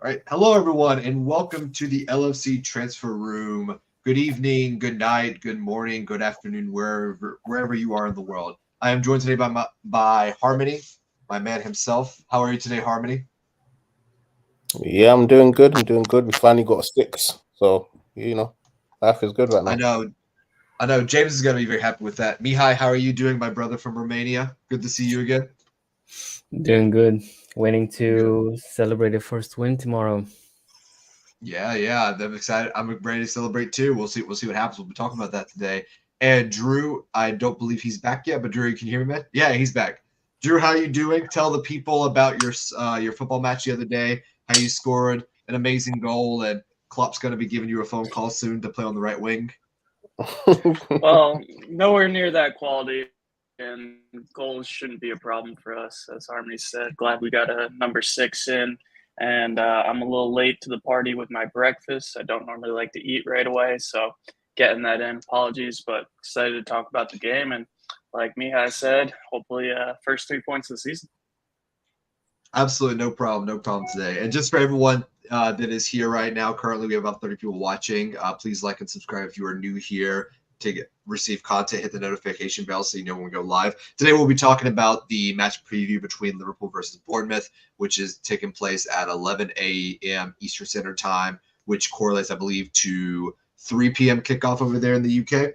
All right. Hello, everyone, and welcome to the LFC Transfer Room. Good evening, good night, good morning, good afternoon, wherever you are in the world. I am joined today by Harmony, my man himself. How are you today, Harmony? Yeah, I'm doing good. We finally got a six. So, life is good right I now. know, I know. James is gonna be very happy with that. Mihai, how are you doing, my brother from Romania? Good to see you again. Doing good. Waiting Good. to celebrate the first win tomorrow. Yeah. I'm excited. I'm ready to celebrate too. We'll see. We'll see what happens. We'll be talking about that today. And Drew, I don't believe he's back yet, but Drew, can you hear me, man? Yeah, he's back. Drew, how you doing? Tell the people about your football match the other day. How you scored an amazing goal, and Klopp's going to be giving you a phone call soon to play on the right wing. Well, nowhere near that quality, and goals shouldn't be a problem for us, as Harmony said. Glad we got a number 6 in, and I'm a little late to the party with my breakfast. I don't normally like to eat right away, so getting that in. Apologies, but excited to talk about the game, and like Mihai said, hopefully first 3 points of the season. Absolutely no problem today. And just for everyone that is here right now, currently we have about 30 people watching. Please like and subscribe if you are new here to receive content. Hit the notification bell so you know when we go live. Today we'll be talking about the match preview between Liverpool versus Bournemouth, which is taking place at 11 a.m. Eastern Standard Time, which correlates, I believe, to 3 p.m. kickoff over there in the UK,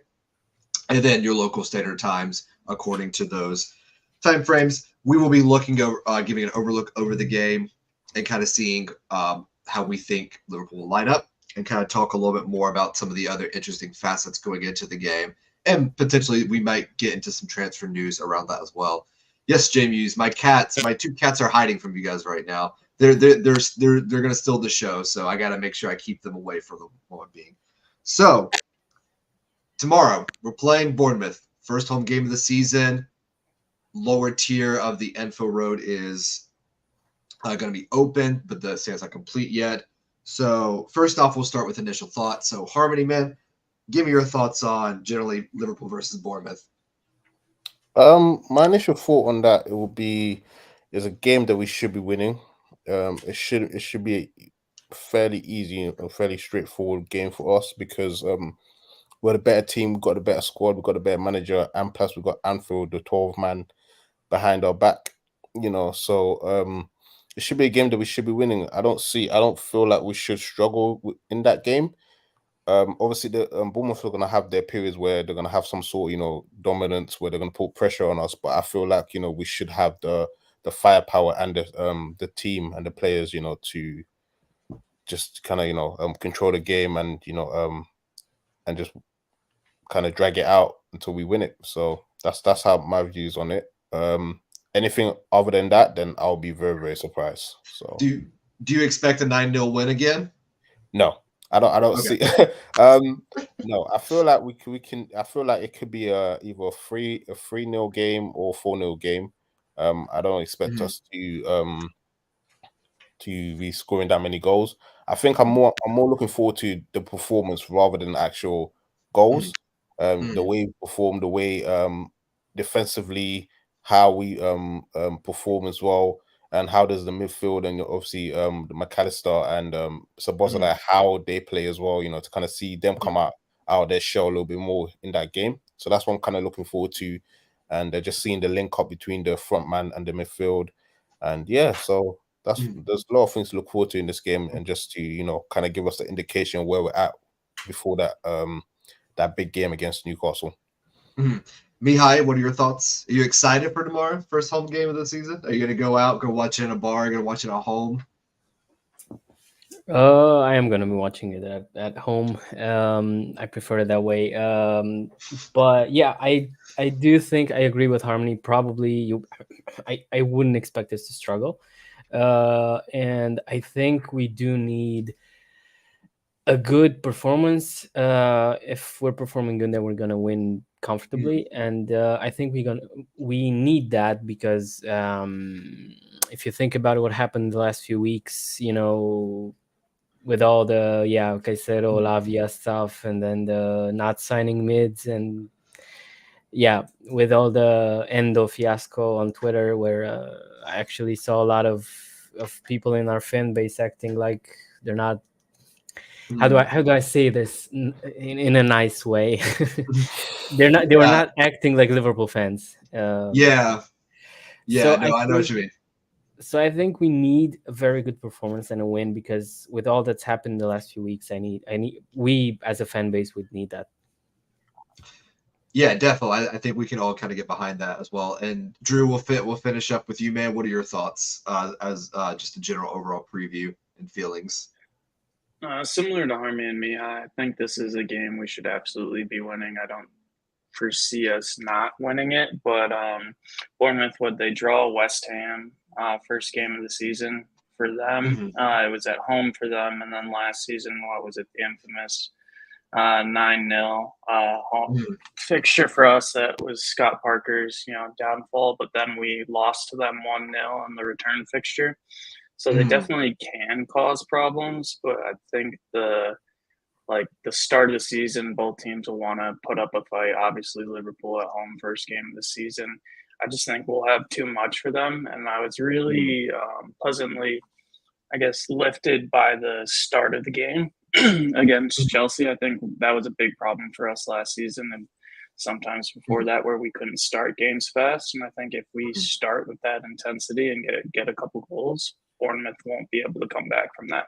and then your local standard times according to those time frames. We will be looking over, giving an overlook over the game and kind of seeing how we think Liverpool will line up, and kind of talk a little bit more about some of the other interesting facets going into the game. And potentially we might get into some transfer news around that as well. Yes, James, my two cats are hiding from you guys right now. They're gonna steal the show, so I gotta make sure I keep them away for the moment being. So tomorrow we're playing Bournemouth, first home game of the season. Lower tier of the Info Road is going to be open, but the stand's not complete yet. So first off, we'll start with initial thoughts. So Harmony, man, give me your thoughts on generally Liverpool versus Bournemouth. My initial thought on that is a game that we should be winning. It should be a fairly easy and fairly straightforward game for us because we're the better team, we've got a better squad, we've got a better manager, and plus we've got Anfield, the 12-man behind our back. So it should be a game that we should be winning. I don't feel like we should struggle in that game. Obviously, the Bournemouth are going to have their periods where they're going to have some sort, dominance, where they're going to put pressure on us. But I feel like we should have the firepower and the team and the players, to just kind of control the game and and just kind of drag it out until we win it. So that's how my views on it. Anything other than that, then I'll be very, very surprised. So Do you expect a 9-0 win again? no, I don't Okay. see. No, I feel like we can. I feel like it could be either a 3-0 game or 4-0 game. I don't expect us to be scoring that many goals. I think I'm more looking forward to the performance rather than actual goals. The way we perform, the way defensively, how we perform as well, and how does the midfield and obviously the McAllister and Sabozza, like how they play as well, to kind of see them come out of their shell a little bit more in that game. So that's what I'm kind of looking forward to. And just seeing the link up between the front man and the midfield. And yeah, so there's a lot of things to look forward to in this game, and just to kind of give us the indication of where we're at before that big game against Newcastle. Mihai, what are your thoughts? Are you excited for tomorrow, first home game of the season? Are you going to go out, go watch it in a bar, go watch it at home? I am gonna be watching it at home. I prefer it that way. But yeah, I do think I agree with Harmony. Probably I wouldn't expect us to struggle. And I think we do need a good performance. If we're performing good, then we're gonna win comfortably. And I think we need that because if you think about what happened the last few weeks, with all the Caicedo, Lavia stuff, and then the not signing mids, and with all the Endo fiasco on Twitter, where I actually saw a lot of of people in our fan base acting like they're not. How do I say this in a nice way? They were not acting like Liverpool fans. Yeah. So No, I know what you mean. So I think we need a very good performance and a win, because with all that's happened in the last few weeks, we as a fan base would need that. Yeah, definitely. I think we can all kind of get behind that as well. And Drew, we'll finish up with you, man. What are your thoughts as just a general overall preview and feelings? Similar to Harmy and me, I think this is a game we should absolutely be winning. I don't foresee us not winning it, but Bournemouth, they draw West Ham first game of the season for them. It was at home for them, and then last season, what was it, the infamous 9-0 home fixture for us that was Scott Parker's downfall, but then we lost to them 1-0 in the return fixture. So they definitely can cause problems, but I think the start of the season, both teams will want to put up a fight. Obviously, Liverpool at home, first game of the season. I just think we'll have too much for them. And I was really pleasantly, I guess, lifted by the start of the game against Chelsea. I think that was a big problem for us last season, and sometimes before that, where we couldn't start games fast. And I think if we start with that intensity and get a couple goals, Bournemouth won't be able to come back from that.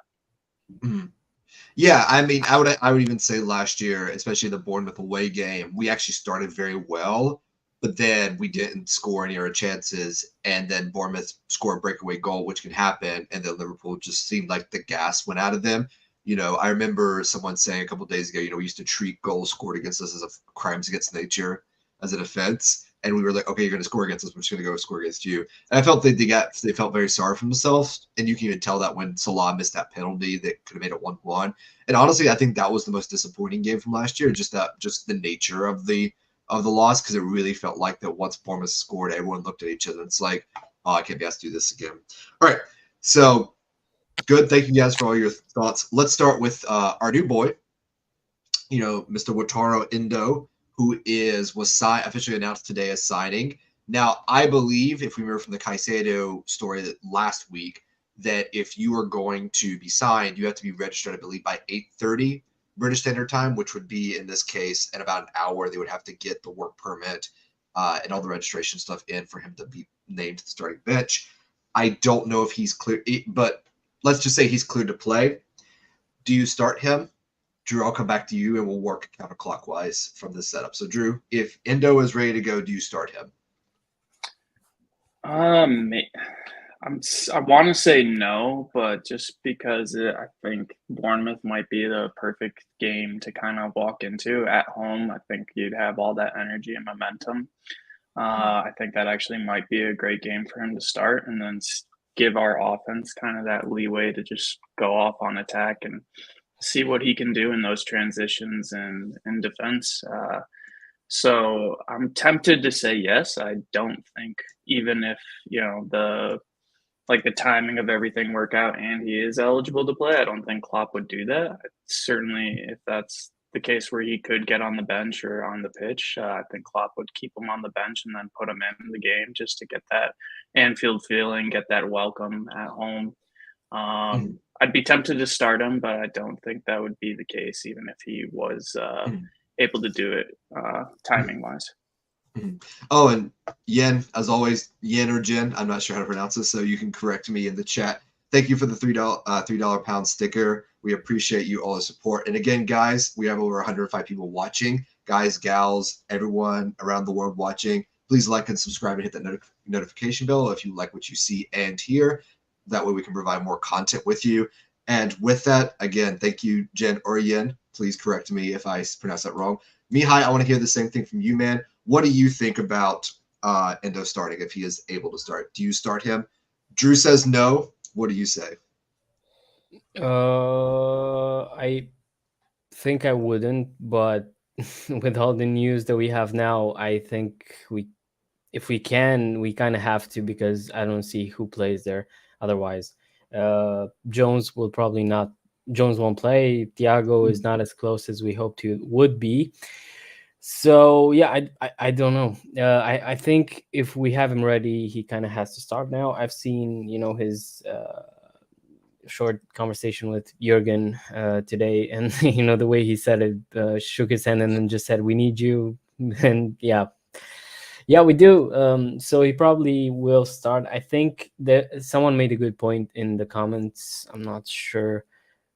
Yeah, I mean, I would even say last year, especially the Bournemouth away game, we actually started very well, but then we didn't score any of our chances, and then Bournemouth scored a breakaway goal, which can happen, and then Liverpool just seemed like the gas went out of them. I remember someone saying a couple of days ago, we used to treat goals scored against us as crimes against nature, as an offense. And we were like, okay, you're going to score against us. We're just going to go score against you. And I felt they felt very sorry for themselves. And you can even tell that when Salah missed that penalty that could have made it 1-1. And honestly, I think that was the most disappointing game from last year. Just the nature of the loss, because it really felt like that once Bournemouth scored, everyone looked at each other. And it's like, oh, I can't be asked to do this again. All right. So good. Thank you guys for all your thoughts. Let's start with our new boy, Mr. Wataru Endo, who was officially announced today as signing. Now, I believe, if we remember from the Caicedo story last week, that if you are going to be signed, you have to be registered, I believe, by 8:30 British Standard Time, which would be, in this case, in about an hour. They would have to get the work permit and all the registration stuff in for him to be named to the starting bench. I don't know if he's clear, but let's just say he's cleared to play. Do you start him? Drew, I'll come back to you and we'll work counterclockwise from this setup. So, Drew, if Endo is ready to go, do you start him? I want to say no, but just because I think Bournemouth might be the perfect game to kind of walk into at home. I think you'd have all that energy and momentum. I think that actually might be a great game for him to start, and then give our offense kind of that leeway to just go off on attack and see what he can do in those transitions and in defense. So I'm tempted to say yes. I don't think, even if the timing of everything work out and he is eligible to play, I don't think Klopp would do that. Certainly, if that's the case where he could get on the bench or on the pitch, I think Klopp would keep him on the bench and then put him in the game just to get that Anfield feeling, get that welcome at home. I'd be tempted to start him, but I don't think that would be the case, even if he was able to do it timing-wise. Oh, and Yen, as always, Yen or Jen, I'm not sure how to pronounce this, so you can correct me in the chat. Thank you for the $3 pound sticker. We appreciate you all the support. And again, guys, we have over 105 people watching. Guys, gals, everyone around the world watching. Please like and subscribe and hit that notification bell if you like what you see and hear. That way we can provide more content with you. And with that, again, thank you, Jen or Yen. Please correct me if I pronounce that wrong. Mihai, I want to hear the same thing from you, man. What do you think about Endo starting if he is able to start? Do you start him? Drew says no. What do you say? I think I wouldn't, but with all the news that we have now, I think if we can, we kind of have to, because I don't see who plays there otherwise. Jones won't play. Thiago is not as close as we hoped he would be. So yeah, I don't know. I think if we have him ready, he kind of has to start now. I've seen his short conversation with Jurgen today, and the way he said it, shook his hand and then just said, "We need you," and yeah, we do. So he probably will start. I think that someone made a good point in the comments. I'm not sure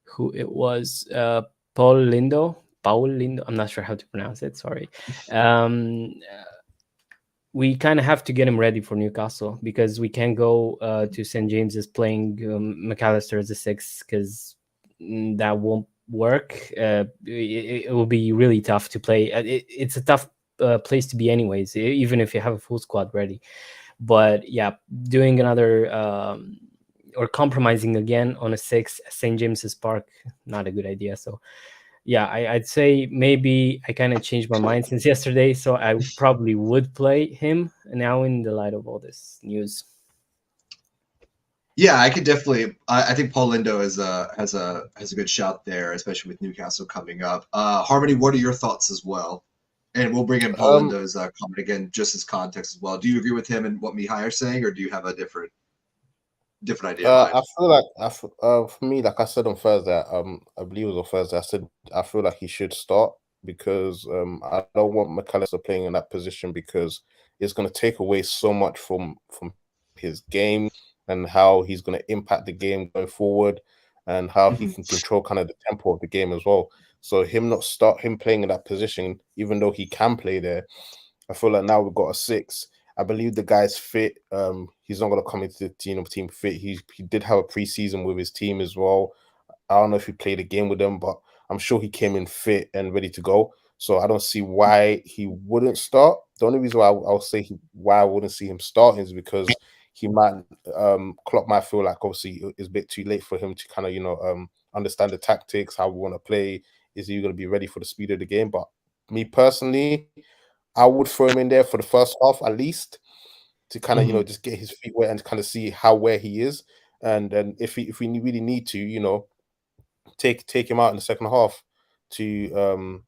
who it was. Paul Lindo. I'm not sure how to pronounce it. Sorry. Um, we kind of have to get him ready for Newcastle because we can't go to St James's playing McAllister as a six because that won't work. It will be really tough to play. It's a tough place to be, anyways, even if you have a full squad ready. But yeah, doing another or compromising again on a six at St James's Park, not a good idea. So yeah, I'd say maybe I kind of changed my mind since yesterday, so I probably would play him now in the light of all this news. Yeah, I could definitely. I think Paul Lindo has a good shout there, especially with Newcastle coming up. Harmony, what are your thoughts as well? And we'll bring in Paul Lindo's comment again, just as context as well. Do you agree with him and what Mihai are saying, or do you have a different idea? I feel like for me, like I said on Thursday, I believe it was on Thursday. I said I feel like he should start because I don't want McAllister playing in that position because it's going to take away so much from his game and how he's going to impact the game going forward and how he can control kind of the tempo of the game as well. So him playing in that position, even though he can play there, I feel like now we've got a six. I believe the guy's fit. He's not going to come into the team fit. He did have a preseason with his team as well. I don't know if he played a game with them, but I'm sure he came in fit and ready to go. So I don't see why he wouldn't start. The only reason why I'll say why I wouldn't see him starting is because he might Klopp might feel like obviously it's a bit too late for him to kind of understand the tactics, how we want to play. Is he going to be ready for the speed of the game? But me personally, I would throw him in there for the first half at least to kind of just get his feet wet and kind of see where he is, and then if we really need to take him out in the second half to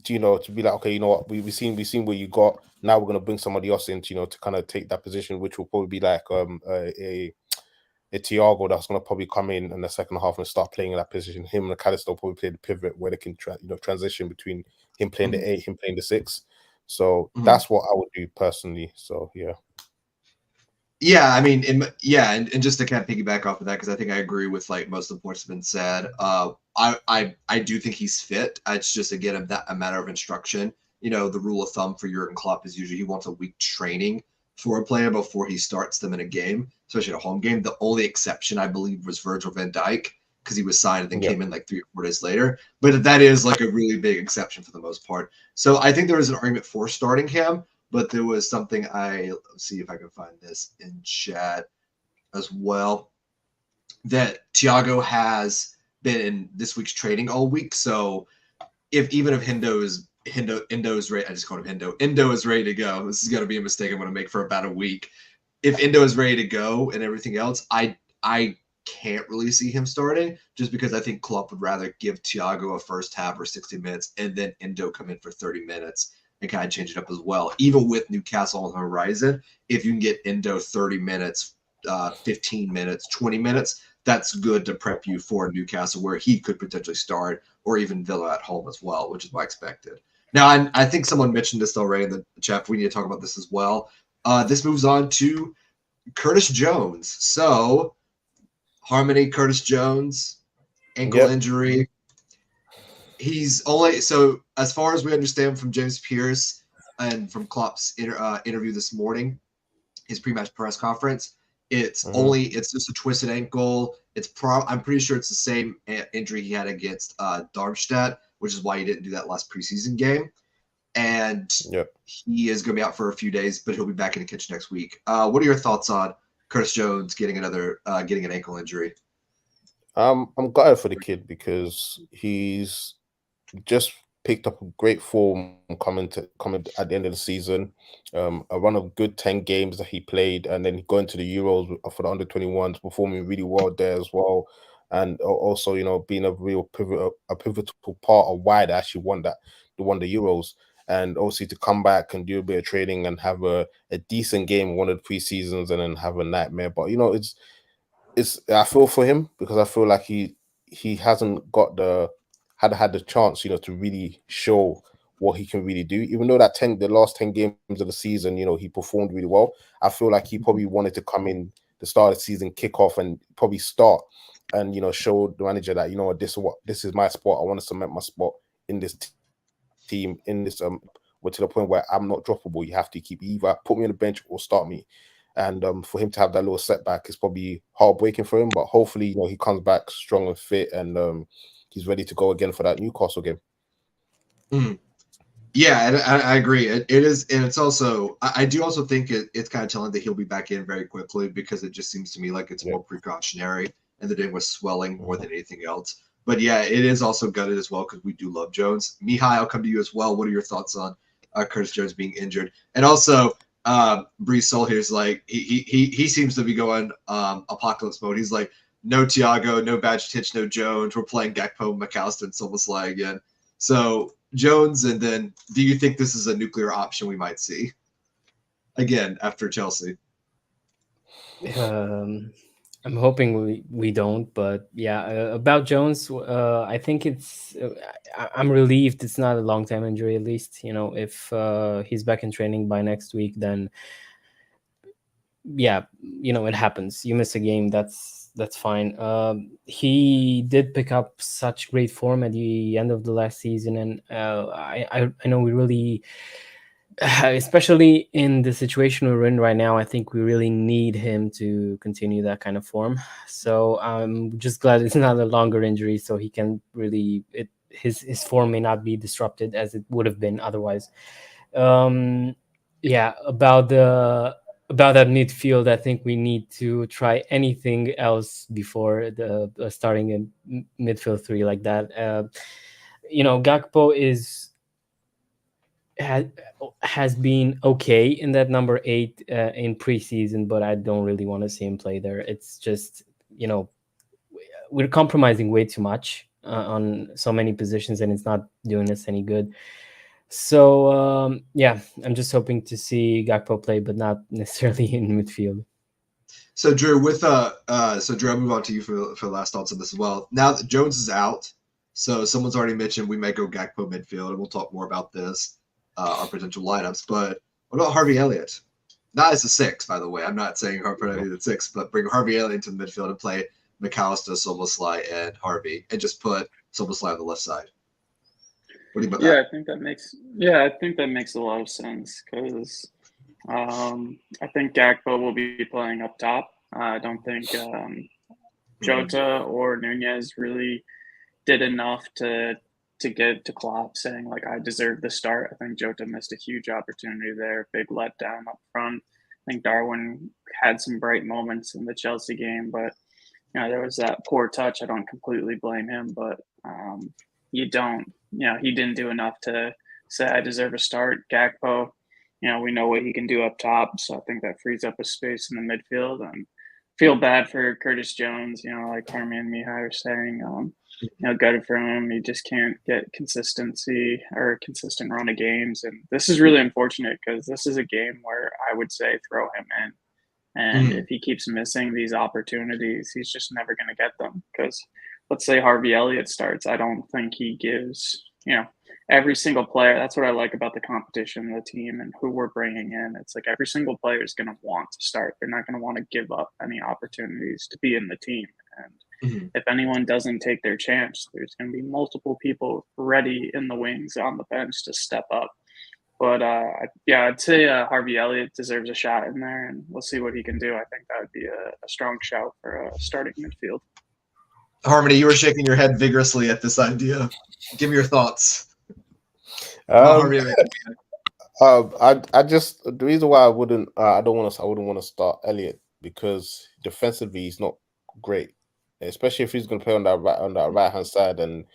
to be like, okay, you know what, we've seen what you got. Now we're gonna bring somebody else in to kind of take that position, which will probably be like a Thiago that's gonna probably come in the second half and start playing in that position. Him and McAllister will probably play the pivot where they can transition between him playing the 8, him playing the 6. So that's what I would do personally. So yeah. Yeah, I mean, and just to kind of piggyback off of that, because I think I agree with like most of the points have been said. I do think he's fit. It's just again a matter of instruction. The rule of thumb for Jurgen Klopp is usually he wants a week training for a player before he starts them in a game, especially in a home game. The only exception I believe was Virgil van Dijk because he was signed and then came in like 3 or 4 days later. But that is like a really big exception for the most part. So I think there is an argument for starting him. But there was something let's see if I can find this in chat as well, that Thiago has been in this week's training all week. So even if Endo's ready, I just called him Endo is ready to go. This is going to be a mistake I'm going to make for about a week. If Endo is ready to go and everything else, I can't really see him starting just because I think Klopp would rather give Thiago a first half or 60 minutes and then Endo come in for 30 minutes. And kind of change it up as well. Even with Newcastle on the horizon, if you can get Endo 30 minutes, 15 minutes, 20 minutes, that's good to prep you for Newcastle where he could potentially start, or even Villa at home as well, which is what I expected. Now, I think someone mentioned this already in the chat. We need to talk about this as well. This moves on to Curtis Jones. So, Harmony, Curtis Jones, ankle injury. He's only so as far as we understand from James Pearce and from Klopp's interview this morning, his pre-match press conference. It's just a twisted ankle. I'm pretty sure it's the same injury he had against Darmstadt, which is why he didn't do that last preseason game. And he is going to be out for a few days, but he'll be back in the kitchen next week. What are your thoughts on Curtis Jones getting an ankle injury? I'm gutted for the kid because he's just picked up a great form coming at the end of the season. A run of good 10 games that he played, and then going to the Euros for the under-21s, performing really well there as well, and also being a real pivotal part of why they actually won the Euros. and obviously to come back and do a bit of training and have a decent game one of the pre-seasons and then have a nightmare. But it's I feel for him because I feel like he hasn't got had the chance, to really show what he can really do. Even though the last 10 games of the season, he performed really well. I feel like he probably wanted to come in the start of the season, kick off, and probably start and show the manager that this is my spot. I want to cement my spot in this team, in this but to the point where I'm not droppable. You have to either put me on the bench or start me. And for him to have that little setback is probably heartbreaking for him. But hopefully, he comes back strong and fit, and he's ready to go again for that Newcastle game. Yeah, and I agree. It is, and it's also I do also think it's kind of telling that he'll be back in very quickly because it just seems to me like it's more precautionary and they're doing with swelling more than anything else. But yeah, it is also gutted as well because we do love Jones. Mihai, I'll come to you as well. What are your thoughts on Curtis Jones being injured? And also, Bree Sol here's like he seems to be going apocalypse mode. He's like, no Thiago, no Badge, no Jones. We're playing Gakpo, McAllister, and Soboslai again. So Jones, and then do you think this is a nuclear option we might see again after Chelsea? I'm hoping we don't, but yeah, about Jones, I think I'm relieved it's not a long-time injury. At least if he's back in training by next week, then yeah, it happens. You miss a game, that's fine. He did pick up such great form at the end of the last season, and I know we really, especially in the situation we're in right now, I think we really need him to continue that kind of form. So I'm just glad it's not a longer injury, so he can really his form may not be disrupted as it would have been otherwise. Yeah, about that midfield, I think we need to try anything else before the starting in midfield three like that. Gakpo has been okay in that number 8 in preseason, but I don't really want to see him play there. It's just we're compromising way too much on so many positions, and it's not doing us any good. So yeah, I'm just hoping to see Gakpo play, but not necessarily in midfield. So Drew, Drew, I'll move on to you for last thoughts on this as well. Now that Jones is out, so someone's already mentioned we may go Gakpo midfield, and we'll talk more about this, our potential lineups. But what about Harvey Elliott? Not as a 6, by the way. I'm not saying Harvey Elliott at 6, but bring Harvey Elliott into the midfield and play McAllister, Soboslai, and Harvey, and just put Soboslai on the left side. What do you think about that? I think that makes a lot of sense because I think Gakpo will be playing up top. I don't think Jota or Nunez really did enough to get to Klopp saying like I deserve the start. I think Jota missed a huge opportunity there, big letdown up front. I think Darwin had some bright moments in the Chelsea game, but there was that poor touch. I don't completely blame him, but he didn't do enough to say I deserve a start. Gakpo, we know what he can do up top, so I think that frees up a space in the midfield. And feel bad for Curtis Jones, like Harmy and Mihai are saying, gutted for him. He just can't get consistency or a consistent run of games. And this is really unfortunate because this is a game where I would say throw him in. And if he keeps missing these opportunities, he's just never going to get them. Because let's say Harvey Elliott starts, I don't think he gives, every single player. That's what I like about the competition, the team, and who we're bringing in. It's like every single player is going to want to start. They're not going to want to give up any opportunities to be in the team. And if anyone doesn't take their chance, there's going to be multiple people ready in the wings on the bench to step up. But I'd say Harvey Elliott deserves a shot in there, and we'll see what he can do. I think that would be a strong shout for a starting midfield. Harmony, you were shaking your head vigorously at this idea. Give me your thoughts. I just the reason why I wouldn't want to start Elliott because defensively he's not great, especially if he's going to play on that right hand side and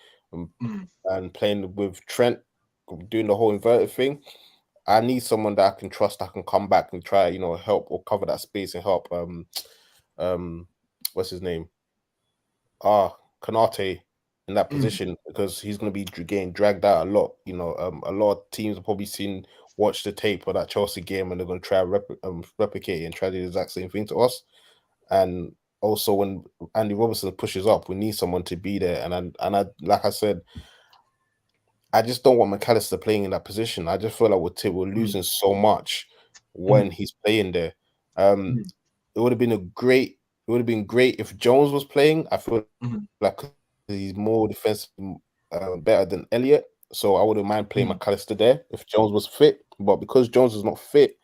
playing with Trent doing the whole inverted thing. I need someone that I can trust that can come back and try, help or cover that space and help. What's his name? Kanate in that position because he's going to be getting dragged out a lot. You know, a lot of teams have probably watch the tape of that Chelsea game and they're going to try to replicate it and try to do the exact same thing to us. And also, when Andy Robertson pushes up, we need someone to be there. And I like I said, I just don't want McAllister playing in that position. I just feel like we're losing so much when he's playing there. It would have been great if Jones was playing. I feel like he's more defensive, better than Elliott. So I wouldn't mind playing McAllister there if Jones was fit. But because Jones is not fit,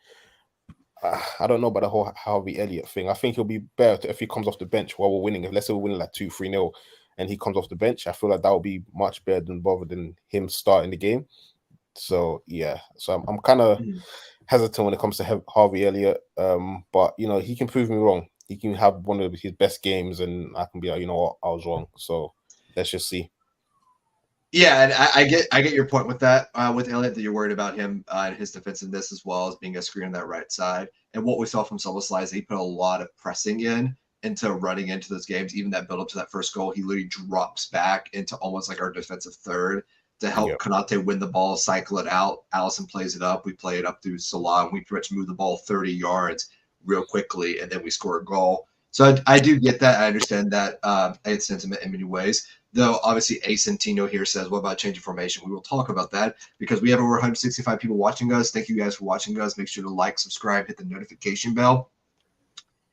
I don't know about the whole Harvey Elliott thing. I think he'll be better if he comes off the bench while we're winning. If let's say we're winning like 2-3-0 and he comes off the bench, I feel like that would be much better than him starting the game. So yeah, so I'm kind of hesitant when it comes to Harvey Elliott. But you know, he can prove me wrong. He can have one of his best games, and I can be like, you know what, I was wrong. So let's just see. Yeah, and I get your point with that, with Elliott, that you're worried about him and his defensiveness as well as being a screen on that right side. And what we saw from Szoboszlai is he put a lot of pressing into running into those games. Even that build up to that first goal, he literally drops back into almost like our defensive third to help Konate win the ball, cycle it out. Allison plays it up. We play it up through Salah, and we pretty much move the ball 30 yards real quickly, and then we score a goal. So I do get that. I understand that sentiment in many ways. Though obviously Centino here says, what about changing formation? We will talk about that because we have over 165 people watching us. Thank you guys for watching us. Make sure to like, subscribe, hit the notification bell.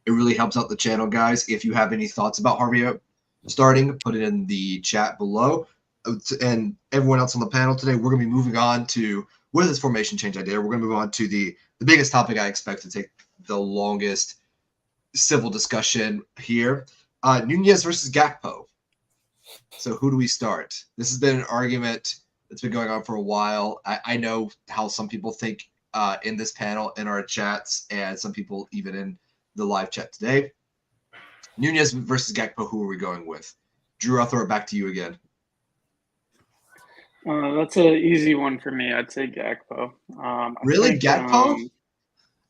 It really helps out the channel, guys. If you have any thoughts about Harvey starting, put it in the chat below. And everyone else on the panel today, we're going to be moving on to, with this formation change idea, we're going to move on to the biggest topic I expect to take the longest civil discussion here. Nunez versus Gakpo. So who do we start? This has been an argument that's been going on for a while. I know how some people think in this panel, in our chats, and some people even in the live chat today. Nunez versus Gakpo, who are we going with? Drew, I'll throw it back to you again. That's an easy one for me. I'd say Gakpo. Really? Gakpo?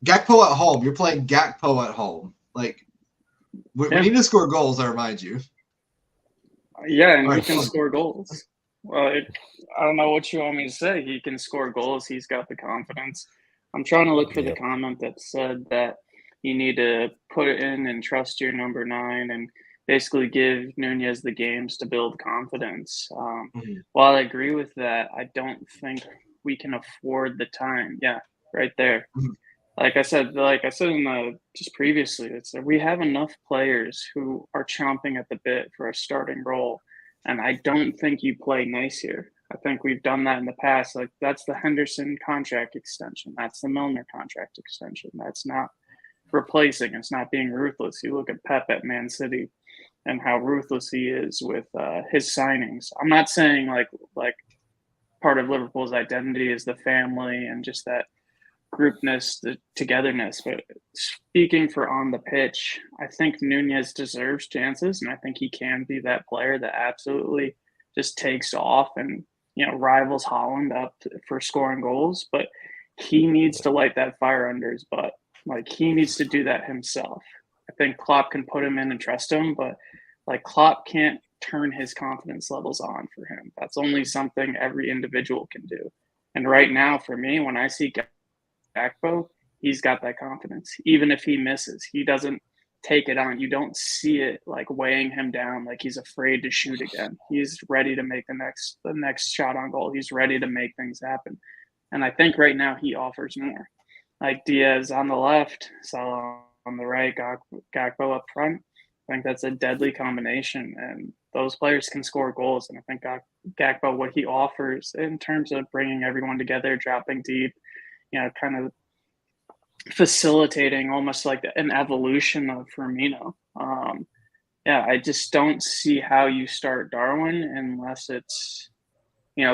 Gakpo at home. You're playing Gakpo at home. Like, we need to score goals, I remind you. Yeah, and he can score goals. Well, I don't know what you want me to say. He can score goals. He's got the confidence. I'm trying to look for the comment that said that you need to put it in and trust your number 9 and basically give Nunez the games to build confidence. While I agree with that, I don't think we can afford the time. Yeah, right there. Like I said in just previously, we have enough players who are chomping at the bit for a starting role, and I don't think you play nice here. I think we've done that in the past. Like that's the Henderson contract extension, that's the Milner contract extension. That's not replacing. It's not being ruthless. You look at Pep at Man City and how ruthless he is with his signings. I'm not saying like part of Liverpool's identity is the family and just that groupness, the togetherness. But speaking for on the pitch, I think Nunez deserves chances, and I think he can be that player that absolutely just takes off and rivals Haaland up for scoring goals. But he needs to light that fire under his butt. Like he needs to do that himself. I think Klopp can put him in and trust him, but like Klopp can't turn his confidence levels on for him. That's only something every individual can do. And right now, for me, when I see Gakpo, he's got that confidence. Even if he misses, he doesn't take it on. You don't see it like weighing him down, like he's afraid to shoot again. He's ready to make the next shot on goal. He's ready to make things happen. And I think right now he offers more. Like Diaz on the left, Salah on the right, Gakpo up front. I think that's a deadly combination, and those players can score goals. And I think Gakpo, what he offers in terms of bringing everyone together, dropping deep, kind of facilitating almost like an evolution of Firmino. I just don't see how you start Darwin unless it's,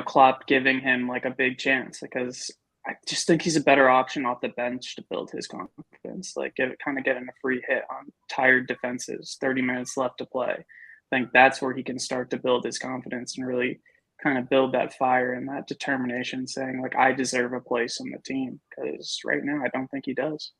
Klopp giving him like a big chance, because I just think he's a better option off the bench to build his confidence, like getting a free hit on tired defenses, 30 minutes left to play. I think that's where he can start to build his confidence and really kind of build that fire and that determination, saying like, I deserve a place on the team, because right now I don't think he does.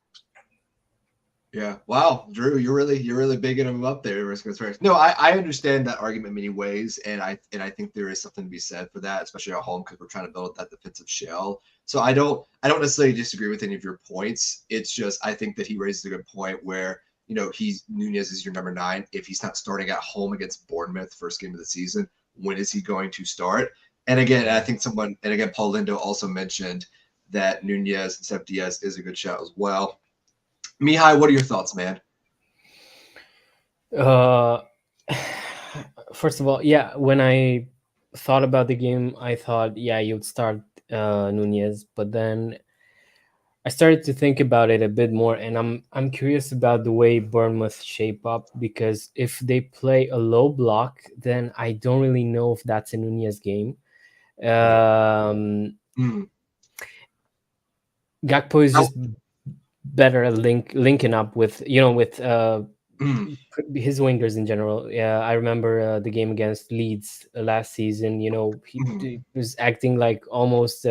Yeah. Wow, Drew, you're really bigging him up there. No, I understand that argument in many ways, and I think there is something to be said for that, especially at home because we're trying to build that defensive shell. So I don't necessarily disagree with any of your points. It's just I think that he raises a good point where Nunez is your number 9. If he's not starting at home against Bournemouth first game of the season, when is he going to start? And again, I think Paul Lindo also mentioned that Nunez instead of Diaz is a good shout as well. Mihai, what are your thoughts, man? First of all, yeah, when I thought about the game, I thought, yeah, you'd start Nunez, but then I started to think about it a bit more, and I'm curious about the way Bournemouth shape up, because if they play a low block, then I don't really know if that's a Nunez game. Gakpo is just better at linking up with his wingers in general. Yeah, I remember the game against Leeds last season. He was acting like almost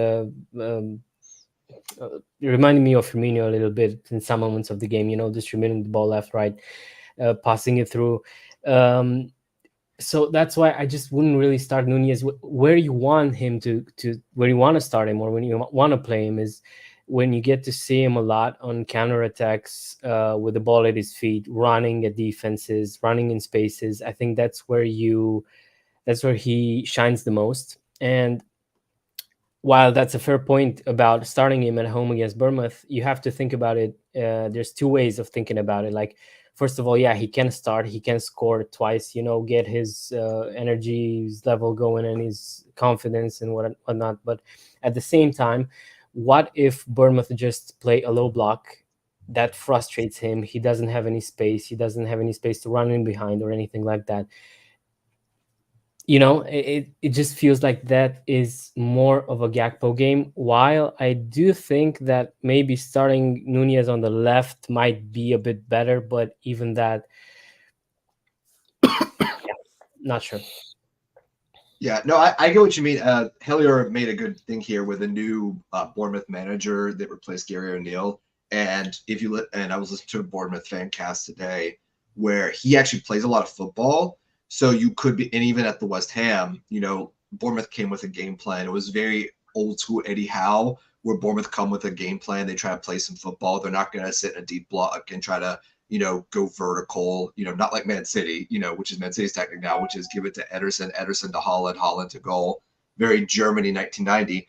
reminding me of Firmino a little bit in some moments of the game. Distributing the ball left, right, passing it through. So that's why I just wouldn't really start Nunez. Where you want him to where you want to start him, or when you want to play him, is when you get to see him a lot on counterattacks with the ball at his feet, running at defenses, running in spaces. I think that's where he shines the most. And while that's a fair point about starting him at home against Bournemouth, you have to think about it. There's two ways of thinking about it. Like, first of all, yeah, he can start, he can score twice, get his energy, his level going, and his confidence and whatnot. But at the same time, what if Bournemouth just play a low block? That frustrates him. He doesn't have any space. He doesn't have any space to run in behind or anything like that. It just feels like that is more of a Gakpo game. While I do think that maybe starting Nunez on the left might be a bit better, but even that, not sure. Yeah, no, I get what you mean. Hellier made a good thing here with a new Bournemouth manager that replaced Gary O'Neill. And I was listening to a Bournemouth fan cast today where he actually plays a lot of football. So you could be, and even at the West Ham, Bournemouth came with a game plan. It was very old school Eddie Howe, where Bournemouth come with a game plan. They try to play some football. They're not going to sit in a deep block and try to go vertical, not like Man City, which is Man City's tactic now, which is give it to Ederson to Holland to goal. Very Germany 1990.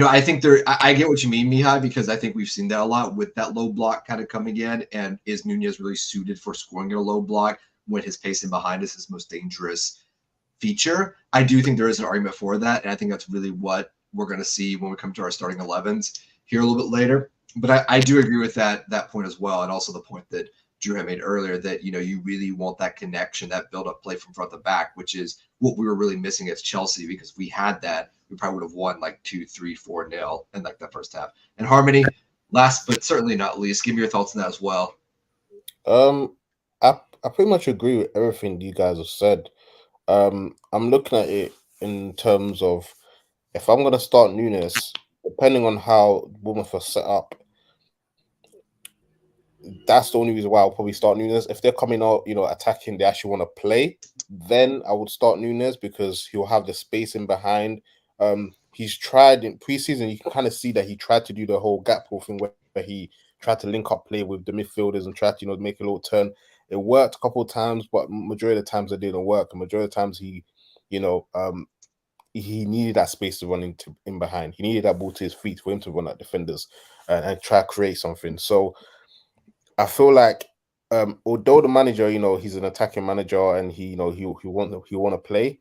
I think I get what you mean, Mihai, because I think we've seen that a lot with that low block kind of coming in. And is Nunez really suited for scoring in a low block when his pacing behind is his most dangerous feature? I do think there is an argument for that. And I think that's really what we're going to see when we come to our starting 11s here a little bit later. But I do agree with that point as well, and also the point that Drew had made earlier that you really want that connection, that build-up play from front to back, which is what we were really missing against Chelsea. Because if we had that, we probably would have won like 2-3, 4-0 in like that first half. And Harmony, last but certainly not least, give me your thoughts on that as well. I pretty much agree with everything you guys have said. I'm looking at it in terms of if I'm gonna start Nunez, depending on how Bournemouth are set up, that's the only reason why I'll probably start Nunez. If they're coming out, attacking, they actually want to play, then I would start Nunez because he'll have the space in behind. He's tried in preseason, you can kind of see that he tried to do the whole Gakpo thing where he tried to link up play with the midfielders and tried to, make a little turn. It worked a couple of times, but majority of the times it didn't work. And majority of the times he needed that space to run in behind. He needed that ball to his feet for him to run at defenders and try to create something. So I feel like although the manager, he's an attacking manager and he want to play,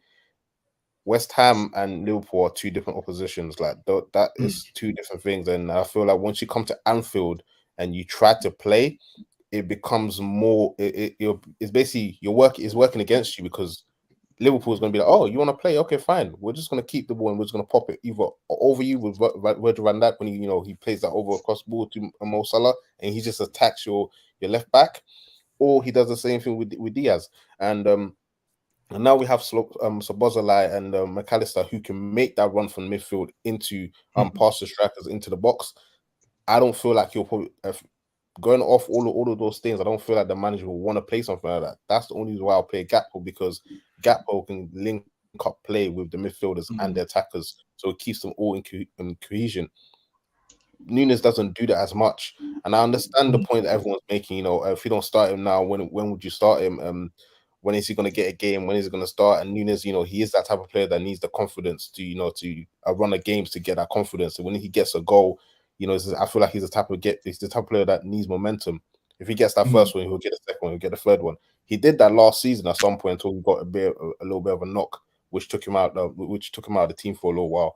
West Ham and Liverpool are two different oppositions. Like that is two different things. And I feel like once you come to Anfield and you try to play, it becomes more. It's basically your work is working against you because Liverpool is going to be like, oh, you want to play? Okay, fine. We're just going to keep the ball and we're just going to pop it either over you with Virgil van Dijk when he plays that over across the ball to Mo Salah and he just attacks your left back, or he does the same thing with Diaz. And now we have Szoboszlai and McAllister who can make that run from midfield into past the strikers into the box. I don't feel like you'll probably going off all of those things, I don't feel like the manager will want to play something like that. That's the only reason why I'll play Gakpo, because Gakpo can link up play with the midfielders and the attackers, so it keeps them all in cohesion. Nunez doesn't do that as much, and I understand the point that everyone's making. If you don't start him now, when would you start him? When is he going to get a game? When is he going to start? And Nunez, he is that type of player that needs the confidence to run the games to get that confidence. And when he gets a goal, I feel like he's the type of player that needs momentum. If he gets that first one, he'll get the second one, he'll get the third one. He did that last season at some point until he got a little bit of a knock, which took him out of the team for a little while.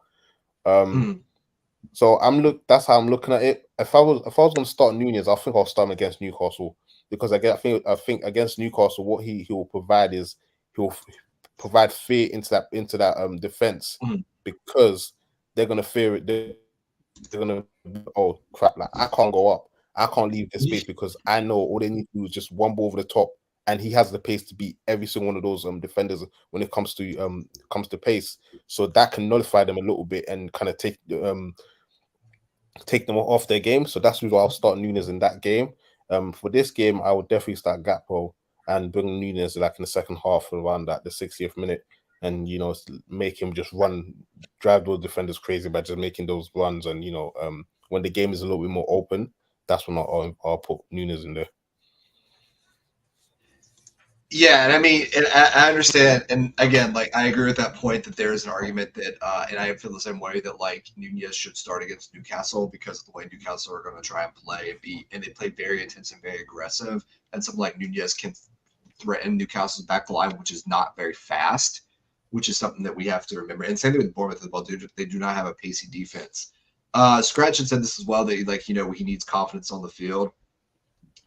So that's how I'm looking at it. If I was going to start Nunez, I think I'll start him against Newcastle, because I think against Newcastle, what he will provide is he'll provide fear into that defense, because they're going to fear it. They're going to, oh crap, like I can't go up, I can't leave this space, because I know all they need to do is just one ball over the top, and he has the pace to beat every single one of those defenders when it comes to pace. So that can nullify them a little bit and kind of take them off their game. So that's why I'll start Nunez in that game. For this game, I would definitely start Gakpo and bring Nunez like in the second half around the 60th minute, and make him just drive those defenders crazy by just making those runs. And when the game is a little bit more open, that's when I'll put Nunez in there. Yeah, and I mean, and I understand, and again, like I agree with that point that there is an argument that, and I feel the same way, that like Nunez should start against Newcastle because of the way Newcastle are going to try and play and they play very intense and very aggressive, and something like Nunez can threaten Newcastle's back line, which is not very fast, which is something that we have to remember. And same thing with Bournemouth as well. They do not have a pacey defense. Scratch had said this as well, that he needs confidence on the field,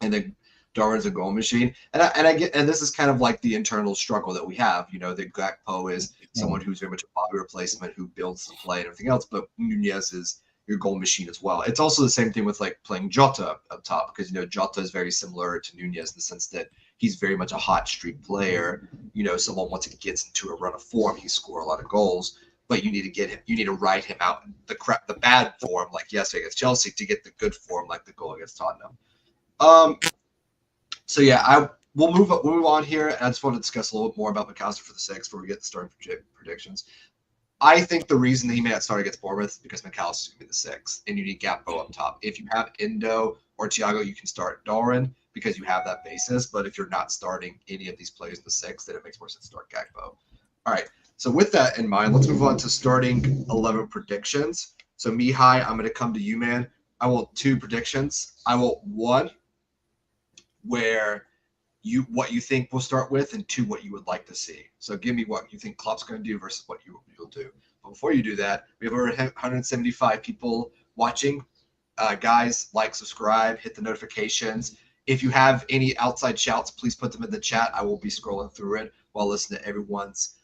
and then Darwin's a goal machine, and I get, and this is kind of like the internal struggle that we have. That Gakpo is someone who's very much a body replacement, who builds the play and everything else, but Nunez is your goal machine as well. It's also the same thing with like playing Jota up top, because Jota is very similar to Nunez in the sense that he's very much a hot streak player. Someone once he gets into a run of form, he score a lot of goals. But you need to get him. You need to ride him out the bad form, like yesterday against Chelsea, to get the good form, like the goal against Tottenham. So yeah, we'll move on here, and I just want to discuss a little bit more about McAllister for the 6 before we get the starting predictions. I think the reason that he may not start against Bournemouth is because McAllister's going to be the 6, and you need Gakpo up top. If you have Endo or Thiago, you can start Darwin because you have that basis. But if you're not starting any of these players in the 6, then it makes more sense to start Gakpo. All right. So with that in mind, let's move on to starting 11 predictions. So Mihai, I'm going to come to you, man. I want 2 predictions. I want 1 where what you think we'll start with, and 2 what you would like to see. So give me what you think Klopp's going to do versus what you'll do. But before you do that, we have over 175 people watching. Guys, like, subscribe, hit the notifications. If you have any outside shouts, please put them in the chat. I will be scrolling through it while listening to everyone's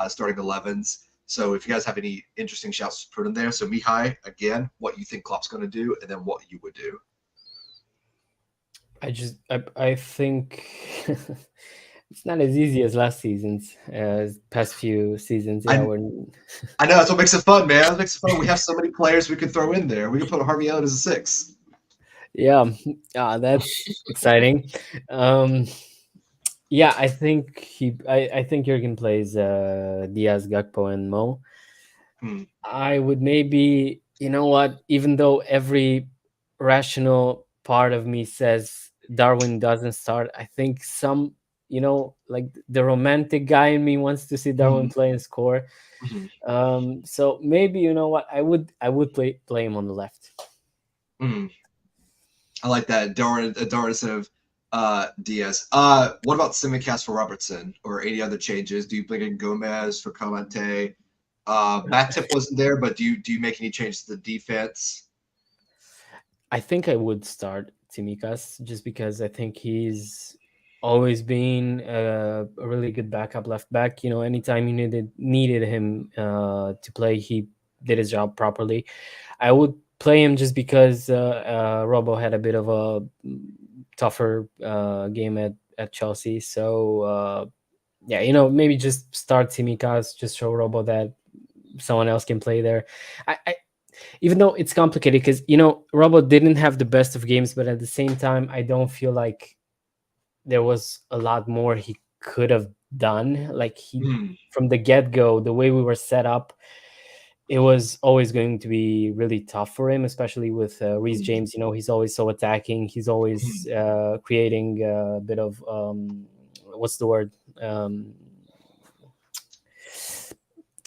starting 11s. So if you guys have any interesting shouts, put them there. So Mihai, again, what you think Klopp's going to do, and then what you would do. I think it's not as easy as last season's, past few seasons. Yeah, I know, that's what makes it fun, man. That makes it fun. We have so many players we could throw in there. We could put Harvey Elliott as a 6. Yeah, that's exciting. Yeah, I think I think Jurgen plays Diaz, Gakpo, and Mo. I would maybe, even though every rational part of me says Darwin doesn't start, I think some, like the romantic guy in me wants to see Darwin play and score. So maybe, you know what, I would play him on the left. I like that. Darwin instead of Diaz. What about Simicast for Robertson, or any other changes? Do you bring in Gomez for Conte? Matip wasn't there, but do you make any changes to the defense? I think I would start Tsimikas, just because I think he's always been a really good backup left back. Anytime you needed him to play, he did his job properly. I would play him just because Robo had a bit of a tougher game at Chelsea. So yeah, maybe just start Tsimikas, just show Robo that someone else can play there. even though it's complicated because Robbo didn't have the best of games, but at the same time, I don't feel like there was a lot more he could have done. Like from the get-go, the way we were set up, it was always going to be really tough for him, especially with Reece James. He's always so attacking. He's always creating a bit of what's the word?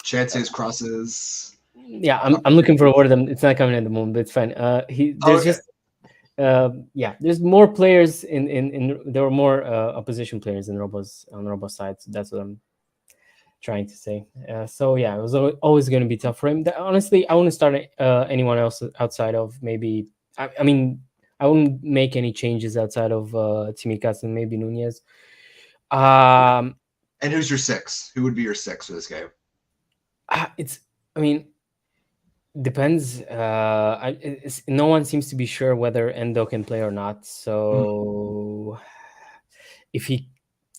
Chances, crosses. Yeah, I'm looking for a word. It's not coming at the moment, but it's fine. There's more players in there were more opposition players on Robo's side. So that's what I'm trying to say. So yeah, it was always going to be tough for him. Honestly, I wouldn't start anyone else outside of maybe. I mean, I wouldn't make any changes outside of Tsimikas and maybe Nunez. And who's your 6? Who would be your 6 for this game? Depends. No one seems to be sure whether Endo can play or not. So if he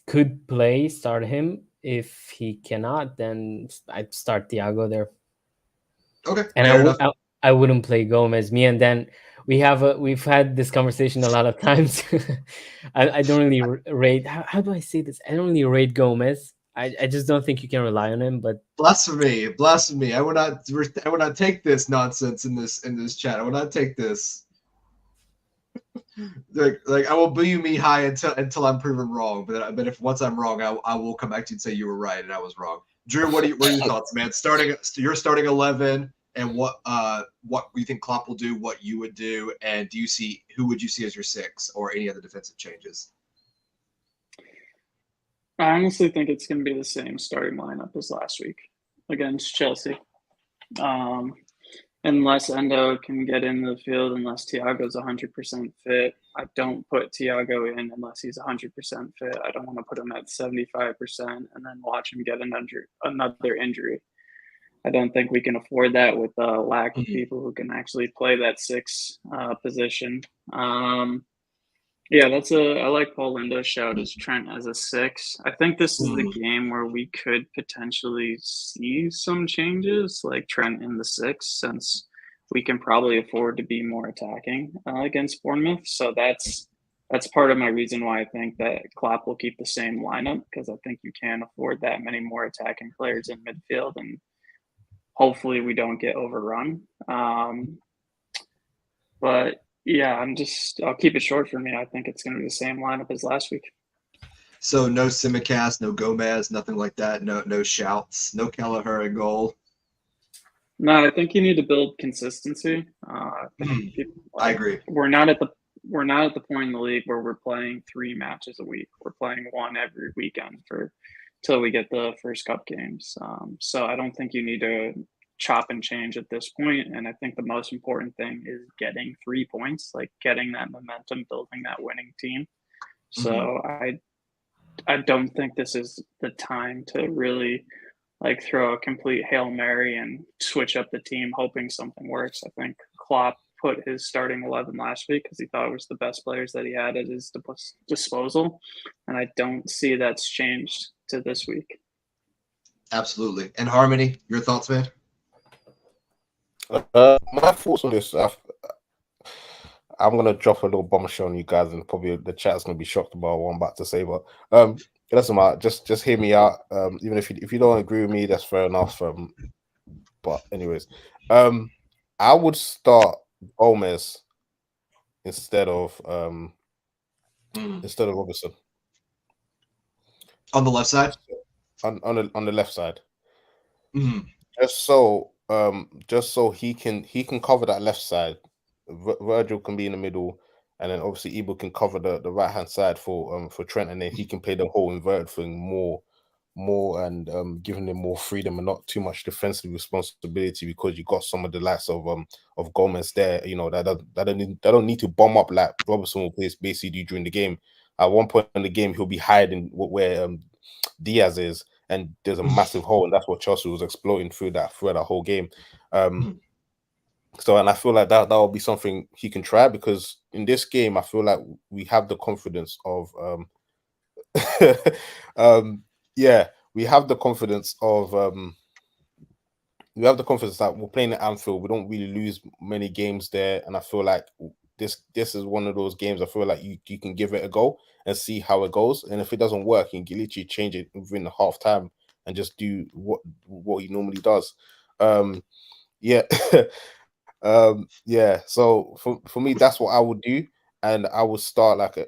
could play, start him. If he cannot, then I'd start Thiago there. Okay. And I wouldn't play Gomez. Me and Dan, we've had this conversation a lot of times. I don't really rate. How do I say this? I don't really rate Gomez. I just don't think you can rely on him. But blasphemy! I would not take this nonsense in this chat. I would not take this. like I will boo me high until I'm proven wrong. But if once I'm wrong, I will come back to you and say you were right and I was wrong. Drew, what are your thoughts, man? You're starting 11, and what you think Klopp will do, what you would do, and who would you see as your 6 or any other defensive changes? I honestly think it's going to be the same starting lineup as last week against Chelsea. Unless Endo can get in the field, unless Thiago's 100% fit, I don't put Thiago in unless he's 100% fit. I don't want to put him at 75% and then watch him get another injury. I don't think we can afford that with the lack of people who can actually play that 6 position. I like Paul Lindo's shout as Trent as a 6. I think this is the game where we could potentially see some changes, like Trent in the 6, since we can probably afford to be more attacking against Bournemouth. So that's part of my reason why I think that Klopp will keep the same lineup, because I think you can afford that many more attacking players in midfield, and hopefully we don't get overrun. But yeah, I'll keep it short for me. I think it's going to be the same lineup as last week. So no Tsimikas, no Gomez, nothing like that. No shouts, no Kelleher in goal. No, I think you need to build consistency. I agree. We're not at the point in the league where we're playing 3 matches a week. We're playing 1 every weekend till we get the first cup games. So I don't think you need to chop and change at this point. And I think the most important thing is getting 3 points, like getting that momentum, building that winning team. So I don't think this is the time to really like throw a complete Hail Mary and switch up the team hoping something works. I think Klopp put his starting 11 last week because he thought it was the best players that he had at his disposal. And I don't see that's changed to this week. Absolutely. And Harmony, your thoughts, man? My thoughts on this, I'm gonna drop a little bombshell on you guys, and probably the chat's gonna be shocked about what I'm about to say. But it doesn't matter. Just hear me out. Even if you don't agree with me, that's fair enough. But anyways, I would start Gomez instead of Robertson on the left side. On the left side, just so he can cover that left side. Virgil can be in the middle, and then obviously Ibu can cover the right hand side for Trent, and then he can play the whole inverted thing more and giving him more freedom and not too much defensive responsibility, because you got some of the likes of Gomez there, you know, that don't need to bomb up like Robertson will basically do during the game. At one point in the game, he'll be hiding where Diaz is, and there's a massive hole, and that's what Chelsea was exploiting through that whole game. So, and I feel like that will be something he can try, because in this game, I feel like we have the confidence of, we have the confidence of we have the confidence that we're playing at Anfield. We don't really lose many games there, and I feel like this is one of those games. I feel like you can give it a go and see how it goes. And if it doesn't work, you can literally change it within the half time and just do what he normally does. Yeah. Yeah. So for me, that's what I would do, and I would start to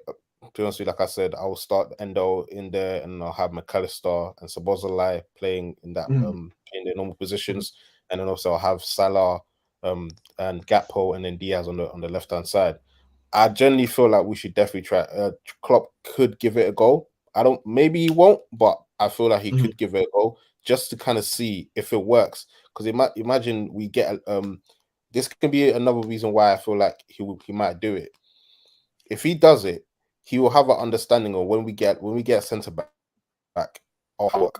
be honest with you, like I said, I will start Endo in there, and I'll have McAllister and Sabozalai playing in that in their normal positions, and then also I'll have Salah and Gakpo and then Diaz on the left hand side. I generally feel like we should definitely try. Klopp could give it a go. Maybe he won't, but I feel like he could give it a go just to kind of see if it works. Because imagine we get this can be another reason why I feel like he might do it. If he does it, he will have an understanding of when we get centre back or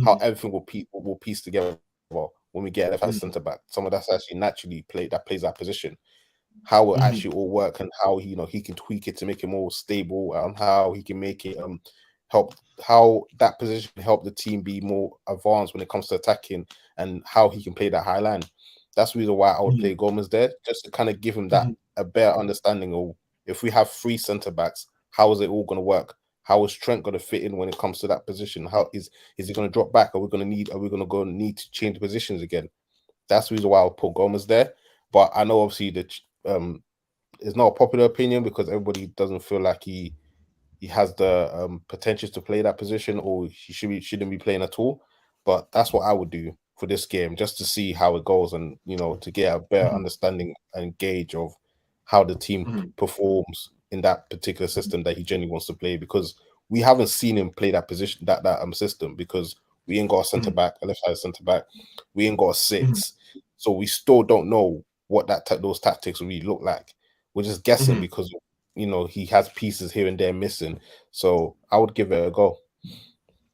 how everything will piece together when we get left centre back. Someone that's actually naturally plays that position. How it actually all work and how he can tweak it to make it more stable and how he can make it help how that position help the team be more advanced when it comes to attacking and how he can play that high line. That's the reason why I would play Gomez there, just to kind of give him that a better understanding of if we have 3 centre backs, how is it all going to work? How is Trent going to fit in when it comes to that position? How is he going to drop back? Are we going to need to change positions again? That's the reason why I'll put Gomez there. But I know obviously that it's not a popular opinion because everybody doesn't feel like he has the potential to play that position, or he shouldn't be playing at all. But that's what I would do for this game, just to see how it goes and to get a better understanding and gauge of how the team performs in that particular system that he genuinely wants to play, because we haven't seen him play that position, that system, because we ain't got a centre back, a left-sided centre back, we ain't got a 6, so we still don't know what those tactics really look like. We're just guessing because he has pieces here and there missing. So I would give it a go.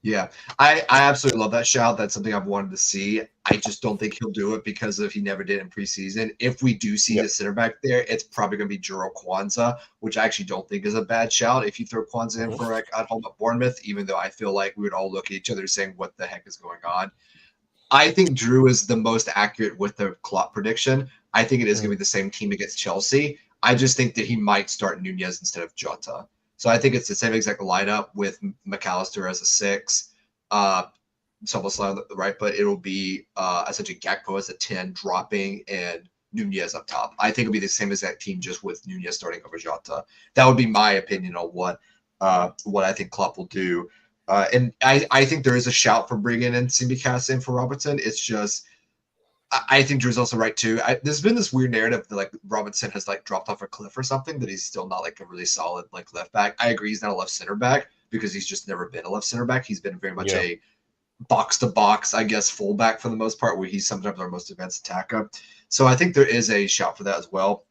Yeah, I absolutely love that shout. That's something I've wanted to see. I just don't think he'll do it because he never did in preseason. If we do see the center back there, it's probably going to be Juro Kwanzaa, which I actually don't think is a bad shout if you throw Kwanzaa in for at home at Bournemouth, even though I feel like we would all look at each other saying, what the heck is going on? I think Drew is the most accurate with the Klopp prediction. I think it is going to be the same team against Chelsea. I just think that he might start Nunez instead of Jota. So I think it's the same exact lineup with McAllister as a 6, Soboslai on the right, but it'll be essentially Gakpo as a 10 dropping and Nunez up top. I think it'll be the same exact team just with Nunez starting over Jota. That would be my opinion on what I think Klopp will do. And I think there is a shout for bringing in Tsimikas in for Robertson. It's just I think Drew's also right too. There's been this weird narrative that like Robinson has like dropped off a cliff or something, that he's still not like a really solid like left back. I agree he's not a left center back because he's just never been a left center back. He's been very much a box to box, I guess, fullback for the most part, where he's sometimes our most advanced attacker. So I think there is a shout for that as well.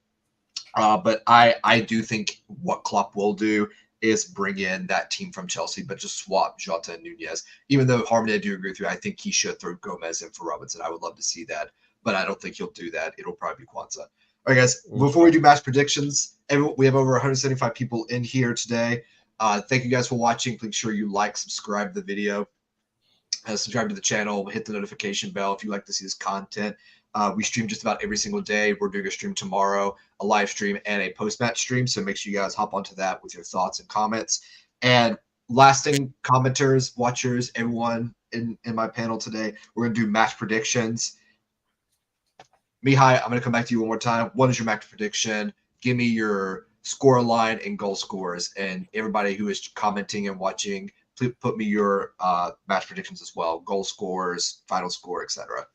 But I do think what Klopp will do is bring in that team from Chelsea, but just swap Jota and Nunez. Even though Harmony, I do agree with you, I think he should throw Gomez in for Robinson. I would love to see that, but I don't think he'll do that. It'll probably be Kwanzaa. All right, guys, before we do match predictions, we have over 175 people in here today. Thank you guys for watching. Please make sure you like, subscribe to the video, subscribe to the channel, hit the notification bell if you like to see this content. We stream just about every single day. We're doing a stream tomorrow, a live stream, and a post-match stream. So make sure you guys hop onto that with your thoughts and comments. And lasting commenters, watchers, everyone in my panel today, we're going to do match predictions. Mihai, I'm going to come back to you one more time. What is your match prediction? Give me your score line and goal scores. And everybody who is commenting and watching, please put me your match predictions as well. Goal scores, final score, etc.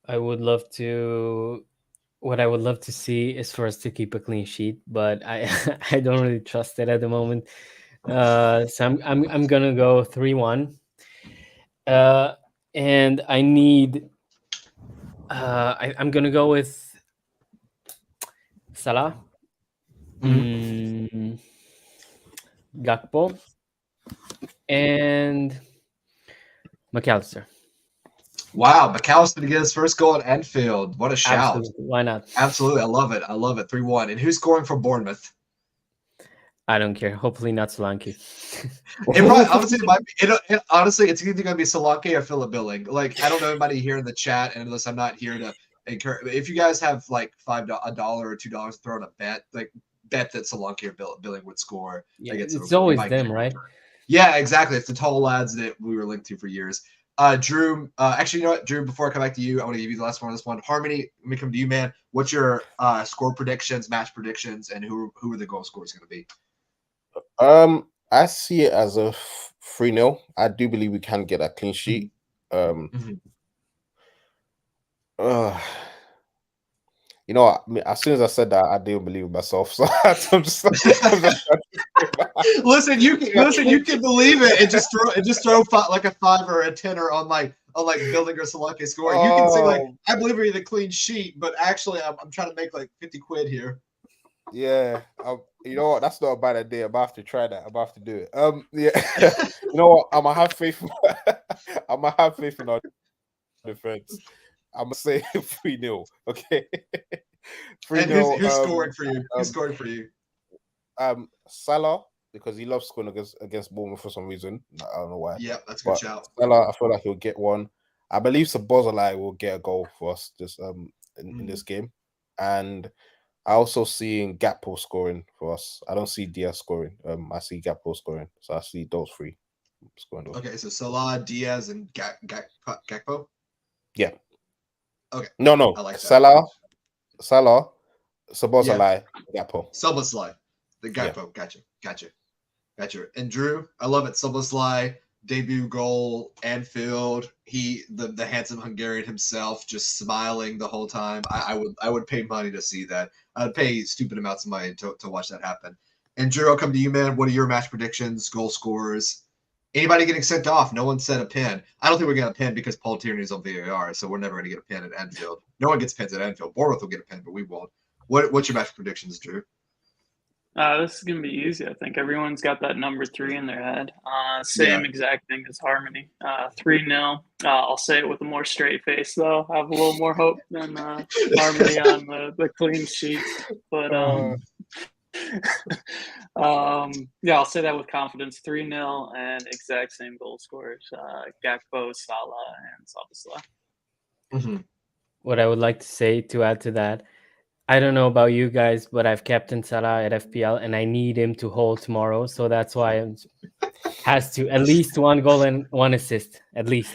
What I would love to see is for us to keep a clean sheet, but I I don't really trust it at the moment. So I'm gonna go 3-1. And I need I'm gonna go with Salah, Gakpo, and McAllister. Wow, McAllister to get his first goal at Anfield. What a shout. Absolutely. Why not? Absolutely. I love it. 3-1. And who's scoring for Bournemouth? I don't care. Hopefully not Solanke. Honestly, it might be. Honestly, it's either going to be Solanke or Philip Billing. Like, I don't know anybody here in the chat, and unless I'm not here to encourage, if you guys have like $1 or $2 to throw on a bet, like bet that Solanke or Billing would score. Yeah, against it's Liverpool. You always might them, get- right? Yeah, exactly. It's the tall lads that we were linked to for years. Drew, actually, you know what, Drew, before I come back to you, I want to give you the last one on this one. Harmony, let me come to you, man. What's your score predictions, match predictions, and who are the goal scorers going to be? I see it as a 3-0. I do believe we can get a clean sheet. Mhm. You know, as soon as I said that, I didn't believe in myself. So I'm just listen. You can believe it and just throw like a 5 or a 10 on like Billing or Solanke scoring. You can say like, I believe in the clean sheet, but actually I'm trying to make like 50 quid here. Yeah, you know what? That's not a bad idea. I'm gonna have to try that. I'm gonna have to do it. Yeah, you know what? I'm gonna have faith. I'm gonna have faith in our defense. I'm gonna say 3-0. Okay. 3-0. And who's scoring for you? Who's scoring for you? Salah, because he loves scoring against Bournemouth for some reason. I don't know why. Yeah, that's a good shout. Salah, I feel like he'll get one. I believe Szoboszlai will get a goal for us this in this game, and I also see Gakpo scoring for us. I don't see Diaz scoring. I see Gakpo scoring, so I see those three scoring. Those. Okay, so Salah, Diaz, and Gakpo. Yeah. Okay. No. I like that. Salah, Szoboszlai, Gakpo. Szoboszlai, the Gakpo. Yeah. Gotcha. And Drew, I love it. Szoboszlai, debut goal, Anfield. The handsome Hungarian himself, just smiling the whole time. I would pay money to see that. I'd pay stupid amounts of money to watch that happen. And Drew, I'll come to you, man. What are your match predictions, goal scorers? Anybody getting sent off? No one said a pin. I don't think we're getting a pin because Paul Tierney's on VAR, so we're never going to get a pin at Anfield. No one gets pins at Anfield. Bournemouth will get a pin, but we won't. What's your match predictions, Drew? This is going to be easy. I think everyone's got that number 3 in their head. Same exact thing as Harmony. 3-0. I'll say it with a more straight face, though. I have a little more hope than Harmony on the clean sheet. But yeah, I'll say that with confidence. 3-0 and exact same goal scorers. Gakpo, Salah, and Szoboszlai. Mm-hmm. What I would like to say to add to that, I don't know about you guys, but I've captained Salah at FPL, and I need him to hold tomorrow. So that's why it has to at least 1 goal and 1 assist, at least.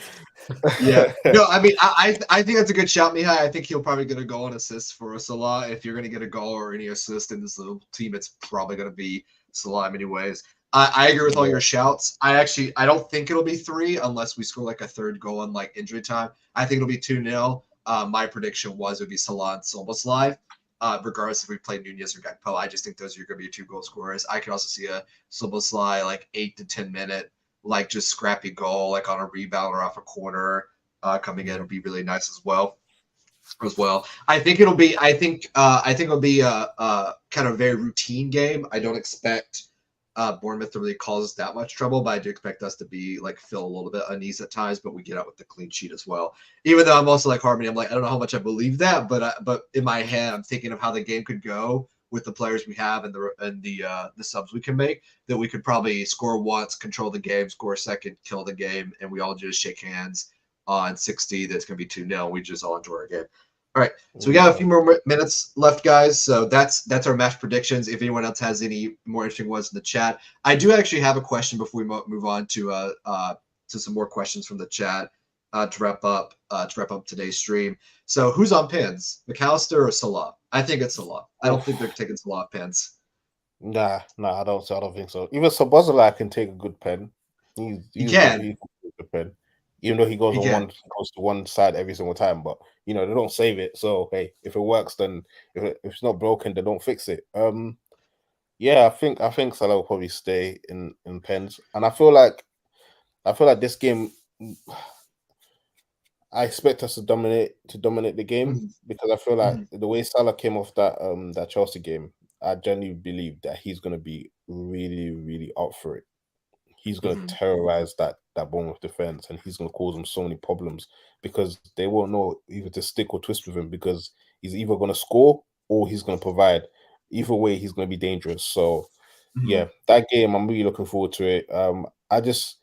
Yeah. No, I mean, I think that's a good shout, Mihai. I think he'll probably get a goal and assist for Salah. If you're going to get a goal or any assist in this little team, it's probably going to be Salah in many ways. I agree with all your shouts. I don't think it'll be 3 unless we score like a 3rd goal in like injury time. I think it'll be 2-0. My prediction was it would be Salah and Szoboszlai. Regardless if we play Nunez or Gakpo, I just think those are going to be 2 goal scorers. I could also see a Szoboszlai like 8 to 10 minute, like just scrappy goal, like on a rebound or off a corner coming in. It'll be really nice as well. I think it'll be a kind of very routine game. I don't expect Bournemouth to really cause us that much trouble, but I do expect us to be like feel a little bit uneasy at times, but we get out with the clean sheet as well. Even though I'm also like Harmony, I'm like, I don't know how much I believe that, but in my head, I'm thinking of how the game could go with the players we have and the subs we can make, that we could probably score once, control the game, score a second, kill the game, and we all just shake hands on 60. That's going to be 2-0. We just all enjoy our game. All right, so we got a few more minutes left, guys. So that's our match predictions. If anyone else has any more interesting ones in the chat, I do actually have a question before we move on to some more questions from the chat to wrap up today's stream. So who's on pins, McAllister or Salah? I think it's Salah. I don't think they're taking Salah pins. Nah, I don't think so. Even Szoboszlai can take a good pen. He can take a good pen. Even though he goes to one side every single time, but they don't save it. So hey, if it works, then if it's not broken, they don't fix it. Yeah, I think Salah will probably stay in pens, and I feel like this game, I expect us to dominate the game because I feel like the way Salah came off that Chelsea game, I genuinely believe that he's going to be really, really up for it. He's going to terrorize that Bournemouth defense, and he's going to cause them so many problems because they won't know either to stick or twist with him because he's either going to score or he's going to provide. Either way, he's going to be dangerous. So Yeah, that game, I'm really looking forward to it. I just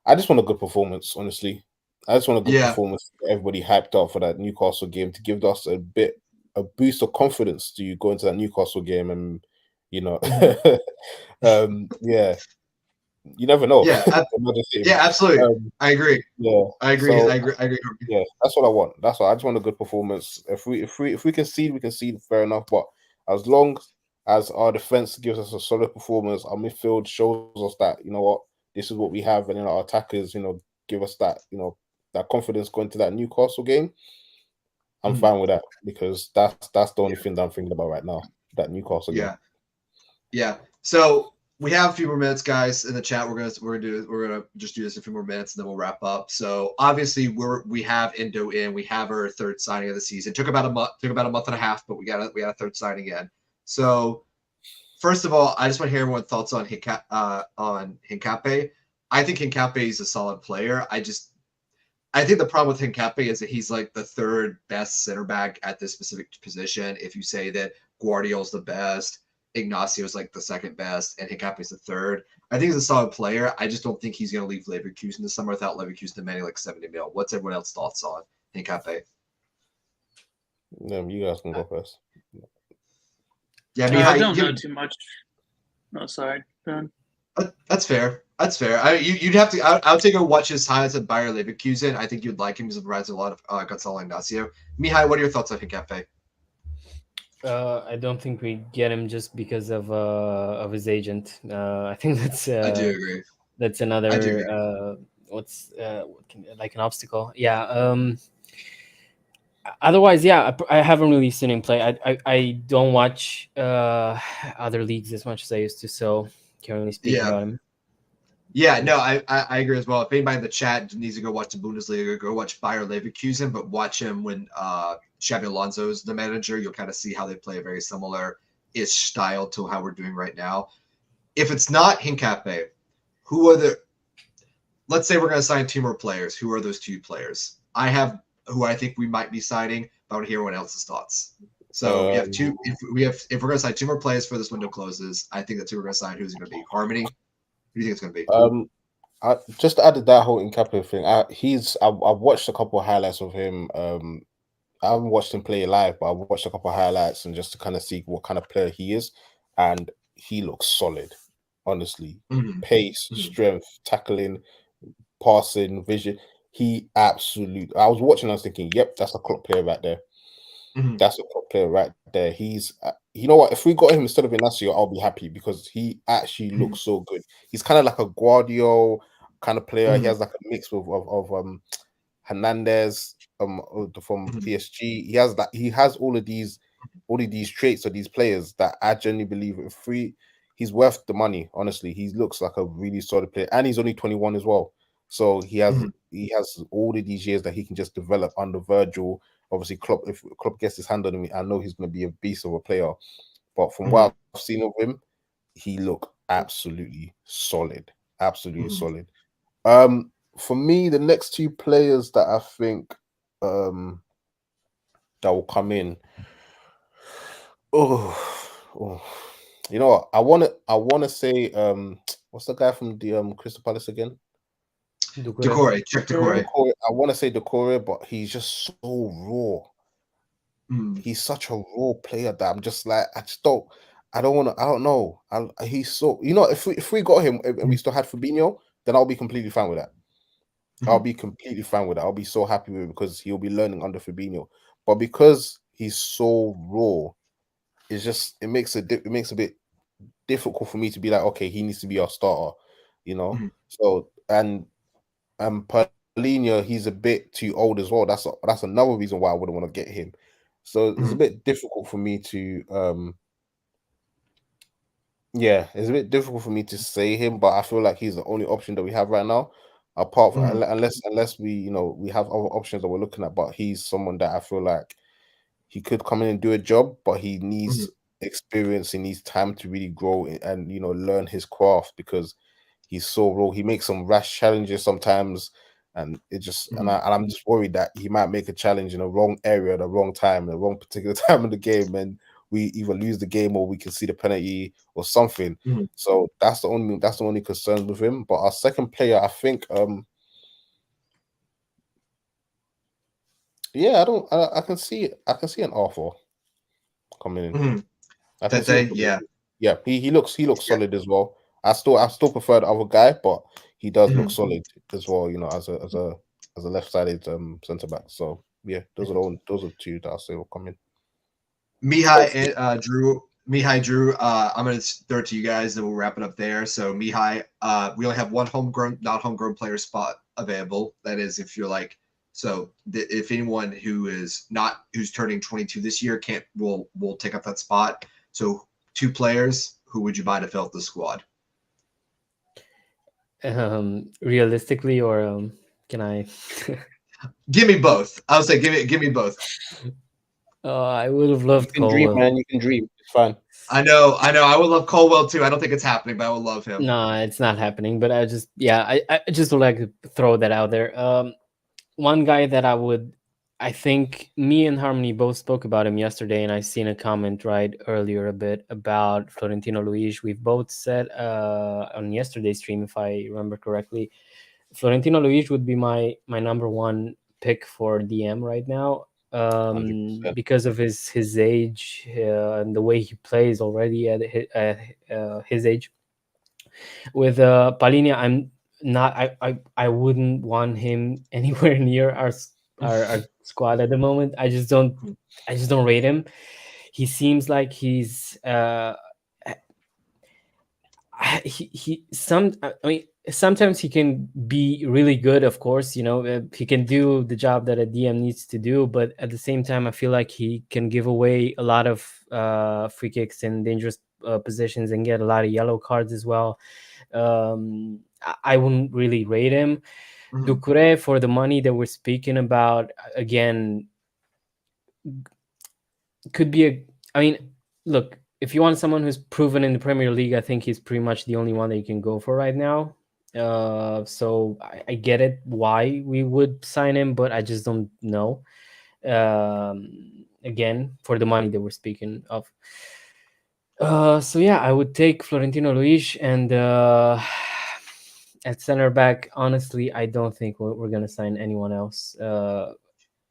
want a good performance, honestly. I just want a good performance. Everybody hyped up for that Newcastle game to give us a boost of confidence to go into that Newcastle game, and yeah, you never know. Yeah, absolutely. I agree. Yeah, I agree. So, I agree. Yeah, that's what I want. That's what I just want a good performance. If we concede, we concede. Fair enough. But as long as our defense gives us a solid performance, our midfield shows us that this is what we have, and our attackers give us that that confidence going to that Newcastle game. I'm fine with that, because that's the only thing that I'm thinking about right now. That Newcastle game. Yeah. So we have a few more minutes, guys, in the chat. We're gonna just do this a few more minutes, and then we'll wrap up. So obviously we have Endo in. We have our third signing of the season. Took about a month and a half, but we got a third signing in. So first of all, I just want to hear everyone's thoughts on Hincapié. I think Hincapié is a solid player. I think the problem with Hincapié is that he's like the third best center back at this specific position. If you say that Guardiola's the best, Ignacio's like the second best, and Hincapié's the third. I think he's a solid player. I just don't think he's going to leave Leverkusen this summer without Leverkusen demanding like 70 mil. What's everyone else's thoughts on Hincapié? You guys can go first. Yeah, I don't know too much. No, sorry. That's fair. That's fair. You'd have to. I'll take a watch his highlights at Bayer Leverkusen. I think you'd like him because he provides a lot of Gonzalo Ignacio. Mihai, what are your thoughts on Hincapié? I don't think we get him just because of his agent. I think that's. I do agree. That's another. Like an obstacle? Yeah. Otherwise, yeah, I haven't really seen him play. I don't watch other leagues as much as I used to, so can't really speak about him. Yeah, no, I agree as well. If anybody in the chat needs to go watch the Bundesliga, go watch Bayer Leverkusen, but watch him when Xabi Alonso is the manager. You'll kind of see how they play a very similar-ish style to how we're doing right now. If it's not Hincapié, who are the – let's say we're going to sign 2 more players. Who are those 2 players? I have who I think we might be signing, but I want to hear everyone else's thoughts. So we have 2 – if we're going to sign 2 more players for this window closes, I think that's who we're going to sign. Who's it going to be? Harmony? Who do you think it's going to be? I just added that whole Hincapié thing. I've watched a couple of highlights of him. I haven't watched him play live, but I've watched a couple of highlights and just to kind of see what kind of player he is, and he looks solid. Honestly, pace, strength, tackling, passing, vision. He absolutely. I was watching. I was thinking, "Yep, that's a Klopp player right there. That's a Klopp player right there." He's. You know what? If we got him instead of Ignacio, I'll be happy because he actually looks so good. He's kind of like a Guardiola kind of player. He has like a mix of Hernandez from PSG. He has that. He has all of these traits of these players that I genuinely believe he's worth the money. Honestly, he looks like a really solid player, and he's only 21 as well. So he has all of these years that he can just develop under Virgil. Obviously, Klopp, if Klopp gets his hand on him, I know he's going to be a beast of a player. But from what I've seen of him, he looked absolutely solid. Absolutely solid. For me, the next 2 players that I think that will come in. Oh, you know what? I wanna say what's the guy from the Crystal Palace again? Decore. I want to say Decore, but he's just so raw. He's such a raw player that I'm just like, I don't know. He's so, if we got him and we still had Fabinho, then I'll be completely fine with that. I'll be completely fine with that. I'll be so happy with it because he'll be learning under Fabinho. But because he's so raw, it makes a bit difficult for me to be like, okay, he needs to be our starter, So Paulinho, he's a bit too old as well. That's another reason why I wouldn't want to get him. So it's a bit difficult for me to it's a bit difficult for me to say him, but I feel like he's the only option that we have right now. Apart from unless we we have other options that we're looking at, but he's someone that I feel like he could come in and do a job, but he needs experience, he needs time to really grow and learn his craft because he's so raw. He makes some rash challenges sometimes, and it just and I'm just worried that he might make a challenge in the wrong area, the wrong time, the wrong particular time of the game, and we either lose the game or we can see the penalty or something. Mhm. So that's the only concern with him. But our second player, I think, yeah, I can see an offer coming in. Mhm. I can see Tete, him coming yeah. in. Yeah, he looks solid as well. I still prefer the other guy, but he does look Mhm. solid as well. You know, as a left-sided centre back. So yeah, those are two that I say will come in. Mihai and Drew, I'm going to throw it to you guys, and we'll wrap it up there. So Mihai, we only have one not homegrown player spot available. That is, if you're like, so if anyone who's turning 22 this year will take up that spot. So 2 players, who would you buy to fill out the squad? Realistically, or can I? Give me both. I would say give me both. I would have loved You can dream, Colwell. man. You can dream. It's fine. I know. I would love Colwell too. I don't think it's happening, but I would love him. No, it's not happening. But I just would like to throw that out there. One guy that I think me and Harmony both spoke about him yesterday, and I seen a comment right earlier a bit about Florentino Luis. We've both said on yesterday's stream, if I remember correctly, Florentino Luis would be my number one pick for DM right now. 100%. Because of his age and the way he plays already at his age. With Palinia, I'm not. I wouldn't want him anywhere near our squad at the moment. I just don't rate him. He seems like he's sometimes he can be really good, of course, he can do the job that a DM needs to do, but at the same time I feel like he can give away a lot of free kicks in dangerous positions and get a lot of yellow cards as well. I wouldn't really rate him. Doucouré, for the money that we're speaking about, again, could be look, if you want someone who's proven in the Premier League, I think he's pretty much the only one that you can go for right now. So I get it why we would sign him, but I just don't know. Again, for the money that we're speaking of. So yeah, I would take Florentino Luis, and at center back, honestly, I don't think we're gonna sign anyone else.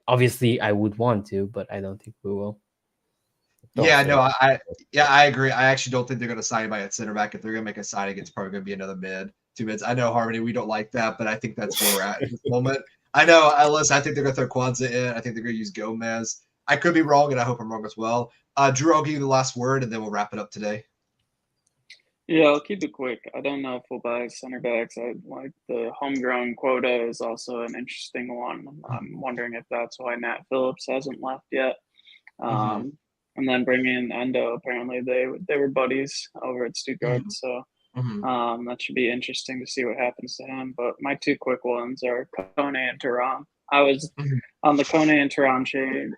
Obviously, I would want to, but I don't think we will. Yeah, no, I agree. I actually don't think they're going to sign anybody at center back. If they're going to make a signing, it's probably going to be another two mids. I know, Harmony, we don't like that, but I think that's where we're at this moment. I know, listen, I think they're going to throw Kwanzaa in. I think they're going to use Gomez. I could be wrong, and I hope I'm wrong as well. Drew, I'll give you the last word, and then we'll wrap it up today. Yeah, I'll keep it quick. I don't know if we'll buy center backs. I like the homegrown quota is also an interesting one. I'm wondering if that's why Nat Phillips hasn't left yet. And then bring in Endo. Apparently, they were buddies over at Stuttgart, so that should be interesting to see what happens to him. But my 2 quick ones are Kone and Turan. I was on the Kone and Turan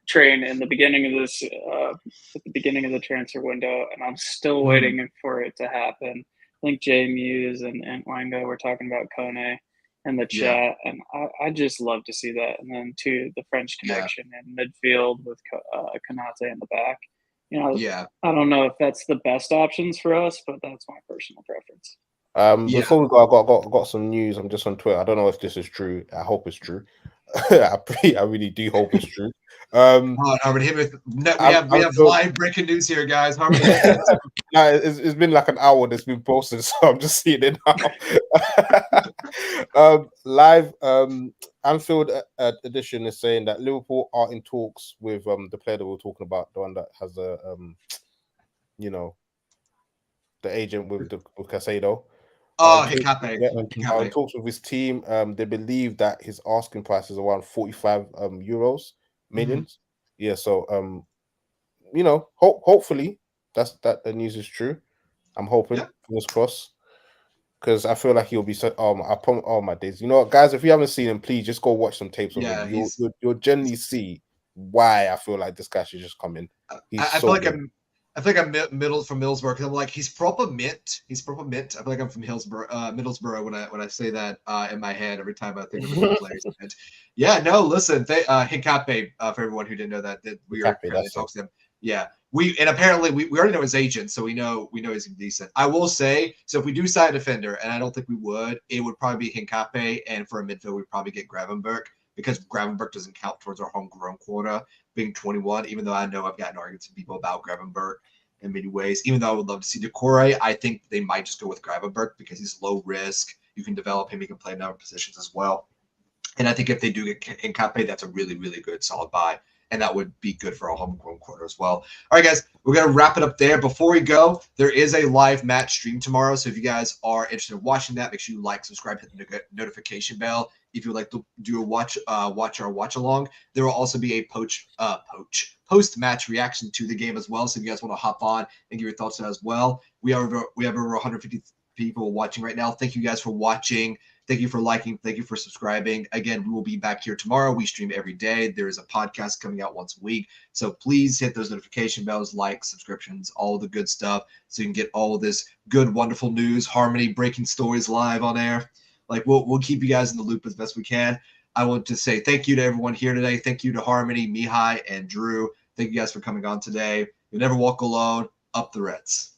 train in the beginning of this, at the beginning of the transfer window, and I'm still waiting for it to happen. I think Jay Muse and Wango were talking about Kone in the chat, and I just love to see that. And then 2, the French connection in midfield with Konate in the back. I don't know if that's the best options for us, but that's my personal preference. Before we go, I got some news. I'm just on Twitter. I don't know if this is true. I hope it's true. I really do hope it's true. Harmony, we have live breaking news here, guys. Harmony, it's been like an hour that's been posted, so I'm just seeing it now. Live Anfield edition is saying that Liverpool are in talks with the player that we were talking about, the one that has the agent with Casado. Hikape. Talks with his team. They believe that his asking price is around 45 euros millions. Yeah, so hopefully that the news is true. I'm hoping, fingers crossed, because I feel like he'll be so. Oh my days! You know what, guys? If you haven't seen him, please just go watch some tapes of him. You'll generally see why I feel like this guy should just come in. I feel like I'm middle from Middlesbrough, because I'm like, he's proper mint. I feel like I'm from Middlesbrough when I say that in my head every time I think of the players. Yeah, no, listen, Hikape, for everyone who didn't know that we are currently talking to him. Yeah, apparently we already know his agent, so we know he's decent. I will say, so if we do sign a defender, and I don't think we would, it would probably be Hincapié, and for a midfield, we'd probably get Gravenberch, because Gravenberch doesn't count towards our homegrown quota, being 21, even though I know I've gotten arguments with people about Gravenberch in many ways. Even though I would love to see Decore, I think they might just go with Gravenberch because he's low risk. You can develop him. He can play in other positions as well. And I think if they do get Hincapié, that's a really, really good, solid buy. And that would be good for our homegrown quarter as well. All right, guys, we're going to wrap it up there. Before we go, there is a live match stream tomorrow. So if you guys are interested in watching that, make sure you like, subscribe, hit the notification bell. If you would like to do a watch or watch along, there will also be a post-match reaction to the game as well. So if you guys want to hop on and give your thoughts on that as well. We have over 150 people watching right now. Thank you guys for watching. Thank you for liking. Thank you for subscribing. Again, we will be back here tomorrow. We stream every day. There is a podcast coming out once a week. So please hit those notification bells, likes, subscriptions, all the good stuff, so you can get all this good, wonderful news, Harmony breaking stories live on air. Like we'll keep you guys in the loop as best we can. I want to say thank you to everyone here today. Thank you to Harmony, Mihai, and Drew. Thank you guys for coming on today. You never walk alone. Up the Reds.